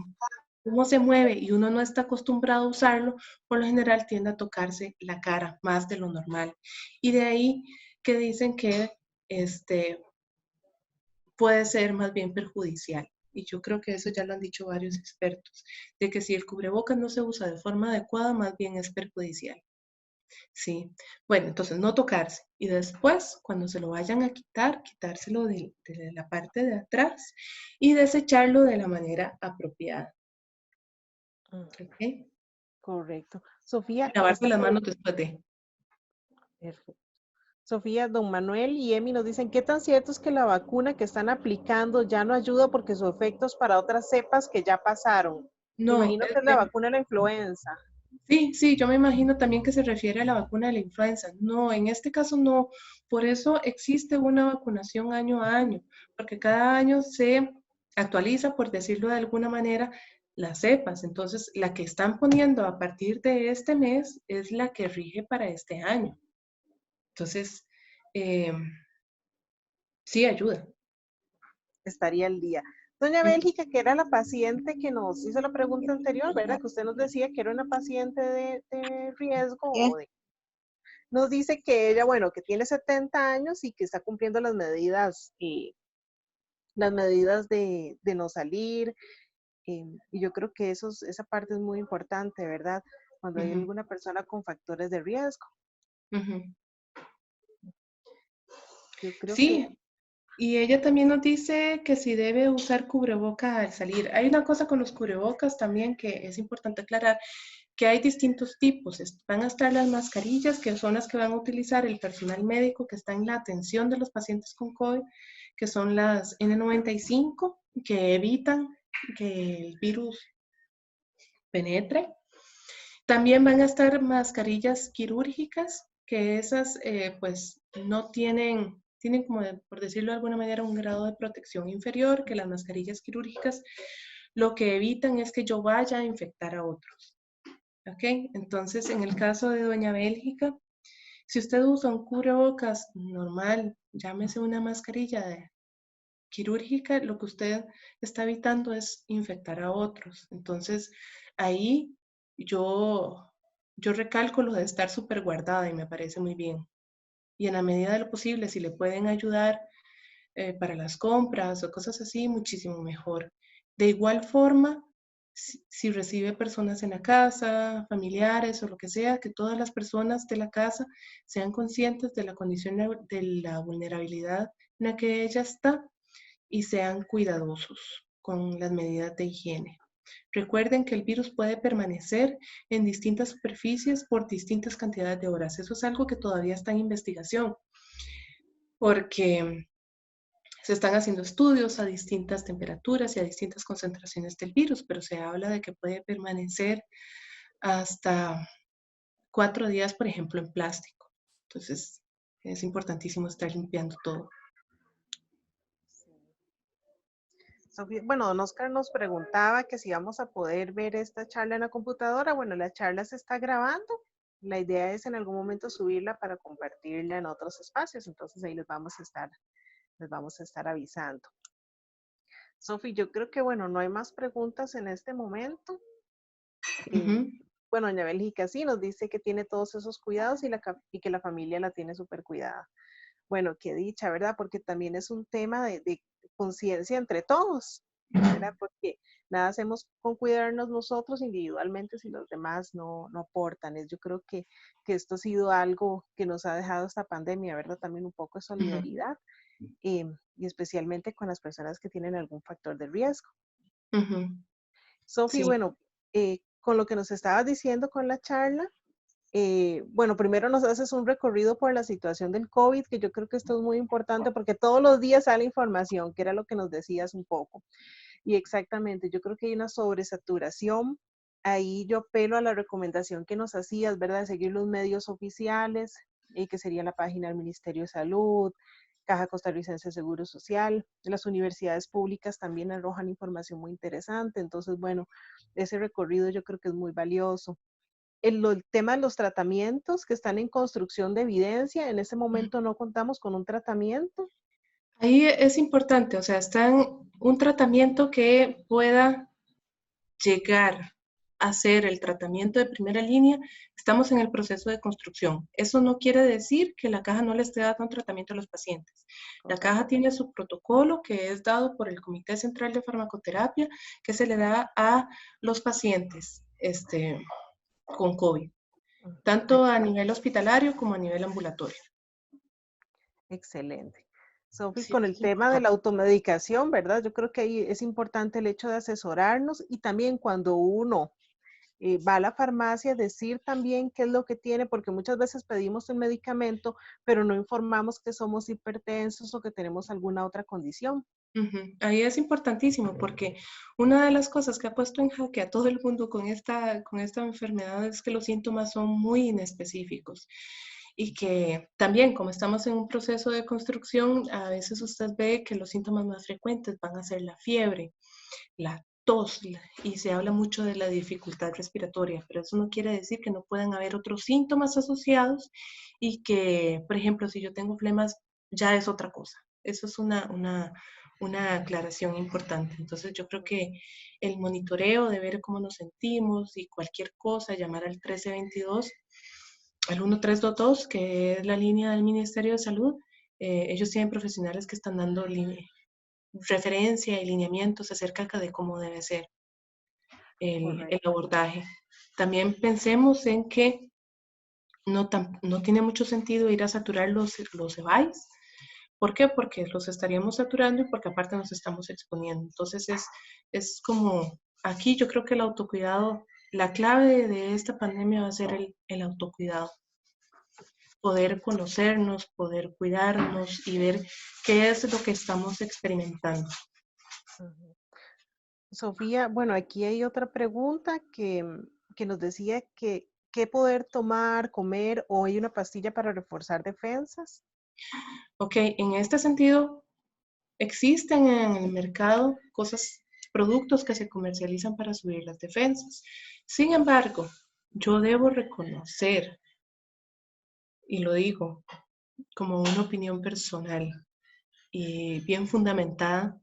[SPEAKER 2] cómo se mueve y uno no está acostumbrado a usarlo, por lo general tiende a tocarse la cara más de lo normal. Y de ahí que dicen que este, puede ser más bien perjudicial. Y yo creo que eso ya lo han dicho varios expertos, de que si el cubrebocas no se usa de forma adecuada, más bien es perjudicial. Sí, bueno, entonces no tocarse. Y después, cuando se lo vayan a quitar, quitárselo de la parte de atrás y desecharlo de la manera apropiada. ¿Ok?
[SPEAKER 1] Correcto. Sofía,
[SPEAKER 2] Lavarse
[SPEAKER 1] esta
[SPEAKER 2] las manos
[SPEAKER 1] pregunta.
[SPEAKER 2] después de.
[SPEAKER 1] Perfecto. Sofía, don Manuel y Emi nos dicen, ¿qué tan cierto es que la vacuna que están aplicando ya no ayuda porque su efecto es para otras cepas que ya pasaron? Me
[SPEAKER 2] No,
[SPEAKER 1] imagino que es la vacuna de la influenza.
[SPEAKER 2] sí, sí, yo me imagino también que se refiere a la vacuna de la influenza. No, en este caso no. Por eso existe una vacunación año a año, porque cada año se actualiza, por decirlo de alguna manera, las cepas. Entonces, la que están poniendo a partir de este mes es la que rige para este año. Entonces, eh, sí ayuda.
[SPEAKER 1] Estaría el día. Doña Bélgica, que era la paciente que nos hizo la pregunta anterior, ¿verdad? Que usted nos decía que era una paciente de riesgo o de nos dice que ella, bueno, que tiene 70 años y que está cumpliendo las medidas de no salir. Y yo creo que esa parte es muy importante, ¿verdad? Cuando hay
[SPEAKER 2] Ujú,
[SPEAKER 1] alguna persona con factores de riesgo.
[SPEAKER 2] ujú.
[SPEAKER 1] Yo creo que
[SPEAKER 2] Sí, y ella también nos dice que si debe usar cubreboca al salir. Hay una cosa con los cubrebocas también que es importante aclarar, que hay distintos tipos. Van a estar las mascarillas, que son las que van a utilizar el personal médico que está en la atención de los pacientes con COVID, que son las N95, que evitan que el virus penetre. También van a estar mascarillas quirúrgicas, que esas pues no tienen como, por decirlo de alguna manera, un grado de protección inferior que las mascarillas quirúrgicas. Lo que evitan es que yo vaya a infectar a otros. ¿Ok? Entonces, en el caso de Doña Bélgica, si usted usa un cubrebocas normal, llámese una mascarilla quirúrgica, lo que usted está evitando es infectar a otros. Entonces, ahí yo, yo recalco lo de estar súper guardada y me parece muy bien. Y en la medida de lo posible, si le pueden ayudar para las compras o cosas así, muchísimo mejor. De igual forma, si recibe personas en la casa, familiares o lo que sea, que todas las personas de la casa sean conscientes de la condición de la vulnerabilidad en la que ella está y sean cuidadosos con las medidas de higiene. Recuerden que el virus puede permanecer en distintas superficies por distintas cantidades de horas. Eso es algo que todavía está en investigación, porque se están haciendo estudios a distintas temperaturas y a distintas concentraciones del virus, pero se habla de que puede permanecer hasta 4 días, por ejemplo, en plástico. Entonces, es importantísimo estar limpiando todo.
[SPEAKER 1] Sofía, bueno, don Oscar nos preguntaba que si vamos a poder ver esta charla en la computadora. Bueno, la charla se está grabando. La idea es en algún momento subirla para compartirla en otros espacios. Entonces ahí les vamos a estar avisando. Sofi, yo creo que, bueno, no hay más preguntas en este momento.
[SPEAKER 2] Ujú.
[SPEAKER 1] Bueno, doña Bélgica sí nos dice que tiene todos esos cuidados y que la familia la tiene súper cuidada. Bueno, qué dicha, ¿verdad? Porque también es un tema de conciencia entre todos, ¿verdad? Porque nada hacemos con cuidarnos nosotros individualmente si los demás no aportan. Yo creo que esto ha sido algo que nos ha dejado esta pandemia, ¿verdad? También un poco de
[SPEAKER 2] Ujú,
[SPEAKER 1] solidaridad y especialmente con las personas que tienen algún factor de riesgo.
[SPEAKER 2] ujú.
[SPEAKER 1] Sofi,
[SPEAKER 2] Sí.
[SPEAKER 1] bueno, con lo que nos estabas diciendo con la charla, bueno, primero nos haces un recorrido por la situación del COVID, que yo creo que esto es muy importante porque todos los días sale información, que era lo que nos decías un poco. Y exactamente, yo creo que hay una sobresaturación. Ahí yo apelo a la recomendación que nos hacías, ¿verdad? De seguir los medios oficiales, que sería la página del Ministerio de Salud, Caja Costarricense de Seguro Social. Las universidades públicas también arrojan información muy interesante. Entonces, bueno, ese recorrido yo creo que es muy valioso. El tema de los tratamientos que están en construcción de evidencia, en ese momento no contamos con un tratamiento.
[SPEAKER 2] Ahí es importante, o sea, está un tratamiento que pueda llegar. hacer el tratamiento de primera línea, estamos en el proceso de construcción. Eso no quiere decir que la caja no le esté dando un tratamiento a los pacientes. La
[SPEAKER 1] Correcto.
[SPEAKER 2] caja tiene su protocolo que es dado por el Comité Central de Farmacoterapia que se le da a los pacientes con COVID, tanto a nivel hospitalario como a nivel ambulatorio.
[SPEAKER 1] Excelente. Sofi,
[SPEAKER 2] Sí,
[SPEAKER 1] con
[SPEAKER 2] eso
[SPEAKER 1] el
[SPEAKER 2] es
[SPEAKER 1] tema de la
[SPEAKER 2] importante.
[SPEAKER 1] automedicación, ¿verdad? Yo creo que ahí es importante el hecho de asesorarnos y también cuando uno va a la farmacia, decir también qué es lo que tiene, porque muchas veces pedimos el medicamento, pero no informamos que somos hipertensos o que tenemos alguna otra condición.
[SPEAKER 2] Ahí es importantísimo porque una de las cosas que ha puesto en jaque a todo el mundo con esta enfermedad es que los síntomas son muy inespecíficos y que también como estamos en un proceso de construcción, a veces usted ve que los síntomas más frecuentes van a ser la fiebre, la tos y se habla mucho de la dificultad respiratoria, pero eso no quiere decir que no puedan haber otros síntomas asociados y que, por ejemplo, si yo tengo flemas, ya es otra cosa. Eso es una aclaración importante. Entonces yo creo que el monitoreo de ver cómo nos sentimos y cualquier cosa, llamar al 1322, al 1322, que es la línea del Ministerio de Salud. Ellos tienen profesionales que están dando referencia y lineamientos acerca de cómo debe ser el
[SPEAKER 1] Correcto.
[SPEAKER 2] abordaje. También pensemos en que no tiene mucho sentido ir a saturar los EVAIS. ¿Por qué? Porque los estaríamos saturando y porque aparte nos estamos exponiendo. Entonces es como, aquí yo creo que el autocuidado, la clave de esta pandemia va a ser el autocuidado. Poder conocernos, poder cuidarnos y ver qué es lo que estamos experimentando.
[SPEAKER 1] Ujú. Sofía, bueno, aquí hay otra pregunta que nos decía que qué poder tomar, comer o hay una pastilla para reforzar defensas.
[SPEAKER 2] Ok, en este sentido, existen en el mercado productos que se comercializan para subir las defensas. Sin embargo, yo debo reconocer, y lo digo como una opinión personal y bien fundamentada,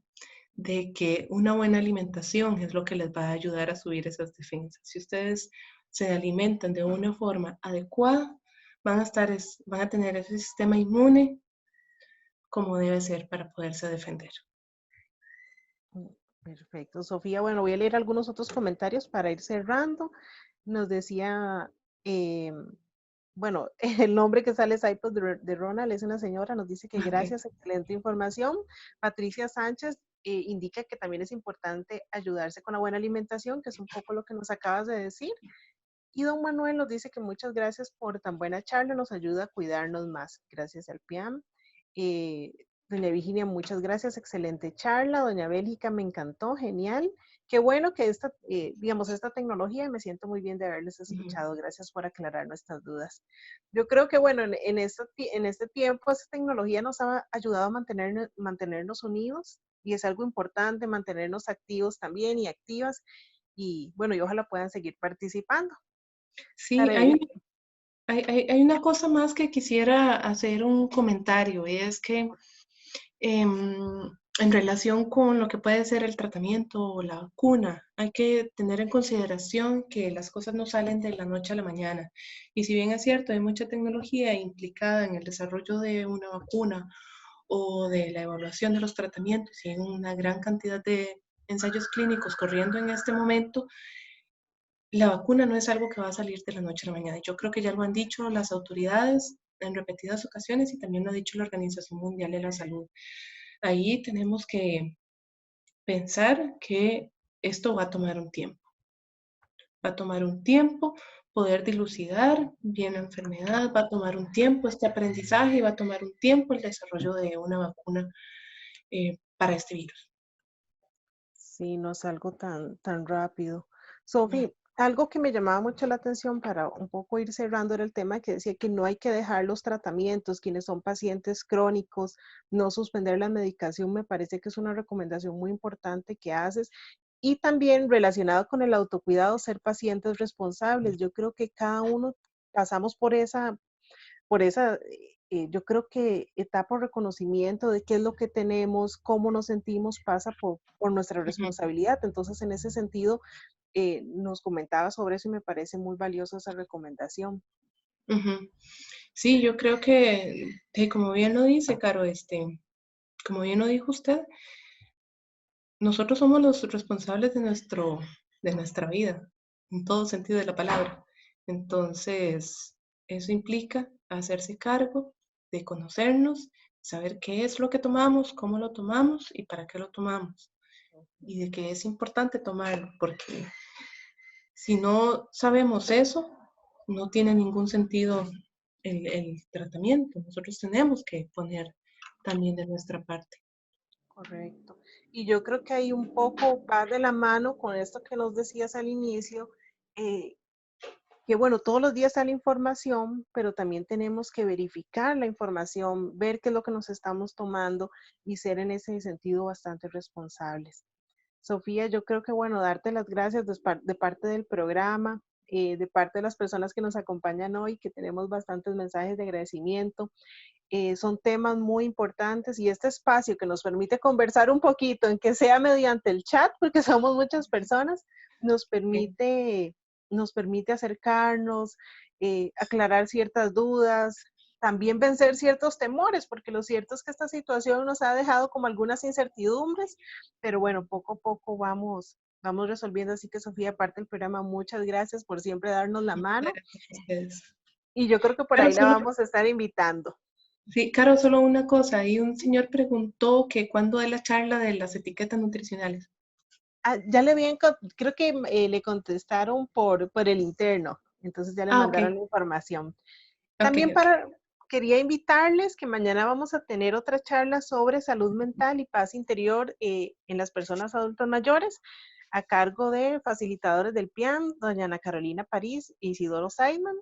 [SPEAKER 2] de que una buena alimentación es lo que les va a ayudar a subir esas defensas. Si ustedes se alimentan de una forma adecuada, van a tener ese sistema inmune como debe ser para poderse defender.
[SPEAKER 1] Mm, perfecto, Sofía. Bueno, voy a leer algunos otros comentarios para ir cerrando. Nos decía, eh, bueno, el nombre que sale es iPod de Ronald, es una señora, nos dice que
[SPEAKER 2] Okay.
[SPEAKER 1] gracias, excelente información. Patricia Sánchez indica que también es importante ayudarse con la buena alimentación, que es un poco lo que nos acabas de decir. Y don Manuel nos dice que muchas gracias por tan buena charla, nos ayuda a cuidarnos más. Gracias al PIAM. Eh, Doña Virginia, muchas gracias, excelente charla. Doña Bélgica, me encantó, genial. Qué bueno que digamos, esta tecnología, me siento muy bien de haberles
[SPEAKER 2] Uh-huh.
[SPEAKER 1] escuchado. Gracias por aclarar nuestras dudas. Yo creo que, bueno, en este tiempo, esta tecnología nos ha ayudado a mantenernos unidos y es algo importante mantenernos activos también y activas. Y bueno, y ojalá puedan seguir participando.
[SPEAKER 2] Sí,
[SPEAKER 1] Para ir.
[SPEAKER 2] hay una cosa más que quisiera hacer un comentario, y es que en relación con lo que puede ser el tratamiento o la vacuna, hay que tener en consideración que las cosas no salen de la noche a la mañana. Y si bien es cierto, hay mucha tecnología implicada en el desarrollo de una vacuna o de la evaluación de los tratamientos y hay una gran cantidad de ensayos clínicos corriendo en este momento, la vacuna no es algo que va a salir de la noche a la mañana. Yo creo que ya lo han dicho las autoridades en repetidas ocasiones y también lo ha dicho la Organización Mundial de la Salud. Ahí tenemos que pensar que esto va a tomar un tiempo. Va a tomar un tiempo poder dilucidar bien la enfermedad, va a tomar un tiempo este aprendizaje y va a tomar un tiempo el desarrollo de una vacuna para este virus.
[SPEAKER 1] Sí, no es algo tan rápido. Sofi, algo que me llamaba mucho la atención para un poco ir cerrando era el tema que decía que no hay que dejar los tratamientos, quienes son pacientes crónicos, no suspender la medicación, me parece que es una recomendación muy importante que haces. Y también relacionado con el autocuidado, ser pacientes responsables. Yo creo que cada uno pasamos por esa yo creo que etapa de reconocimiento de qué es lo que tenemos, cómo nos sentimos, pasa por nuestra
[SPEAKER 2] Ujú,
[SPEAKER 1] responsabilidad. Entonces, en ese sentido, nos comentaba sobre eso y me parece muy valiosa esa recomendación.
[SPEAKER 2] ujú. Sí, yo creo que como bien lo dice, Caro, como bien lo dijo usted, nosotros somos los responsables de nuestra vida, en todo sentido de la palabra. Entonces, eso implica hacerse cargo de conocernos, saber qué es lo que tomamos, cómo lo tomamos y para qué lo tomamos. Y de que es importante tomarlo, porque si no sabemos eso, no tiene ningún sentido el tratamiento. Nosotros tenemos que poner también de nuestra parte.
[SPEAKER 1] Correcto. Y yo creo que hay un poco va de la mano con esto que nos decías al inicio, eh, que bueno, todos los días sale información, pero también tenemos que verificar la información, ver qué es lo que nos estamos tomando y ser en ese sentido bastante responsables. Sofía, yo creo que bueno, darte las gracias de parte del programa, de parte de las personas que nos acompañan hoy, que tenemos bastantes mensajes de agradecimiento. Son temas muy importantes y este espacio que nos permite conversar un poquito, en que sea mediante el chat, porque somos muchas personas, nos
[SPEAKER 2] Sí,
[SPEAKER 1] permite, nos permite acercarnos, aclarar ciertas dudas, también vencer ciertos temores, porque lo cierto es que esta situación nos ha dejado como algunas incertidumbres, pero bueno, poco a poco vamos resolviendo. Así que Sofía, aparte del programa, muchas gracias por siempre darnos la
[SPEAKER 2] muchas
[SPEAKER 1] mano
[SPEAKER 2] gracias a ustedes.
[SPEAKER 1] y yo creo que por
[SPEAKER 2] Caro,
[SPEAKER 1] ahí la
[SPEAKER 2] solo,
[SPEAKER 1] vamos a estar invitando.
[SPEAKER 2] sí, Caro, solo una cosa. Ahí un señor preguntó que cuándo es la charla de las etiquetas nutricionales.
[SPEAKER 1] Ya le habían, creo que le contestaron por el interno, entonces ya le
[SPEAKER 2] Ah, ok,
[SPEAKER 1] mandaron la información.
[SPEAKER 2] ok,
[SPEAKER 1] También
[SPEAKER 2] ok.
[SPEAKER 1] quería invitarles que mañana vamos a tener otra charla sobre salud mental y paz interior en las personas adultas mayores, a cargo de facilitadores del PIAN, doña Ana Carolina París y Isidoro Saiman,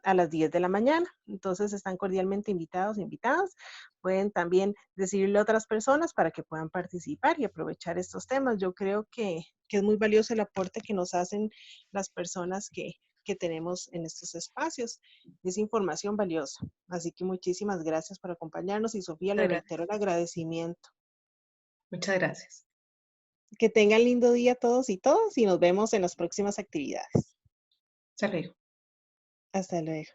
[SPEAKER 1] a las 10 de la mañana. Entonces están cordialmente invitados, invitadas. Pueden también decirle a otras personas para que puedan participar y aprovechar estos temas. Yo creo que es muy valioso el aporte que nos hacen las personas que tenemos en estos espacios. Es información valiosa. Así que muchísimas gracias por acompañarnos y Sofía, le
[SPEAKER 2] Muchas
[SPEAKER 1] reitero
[SPEAKER 2] gracias.
[SPEAKER 1] el agradecimiento.
[SPEAKER 2] Muchas gracias.
[SPEAKER 1] Que tengan lindo día todos y todas y nos vemos en las próximas actividades.
[SPEAKER 2] Hasta luego.
[SPEAKER 1] Hasta luego.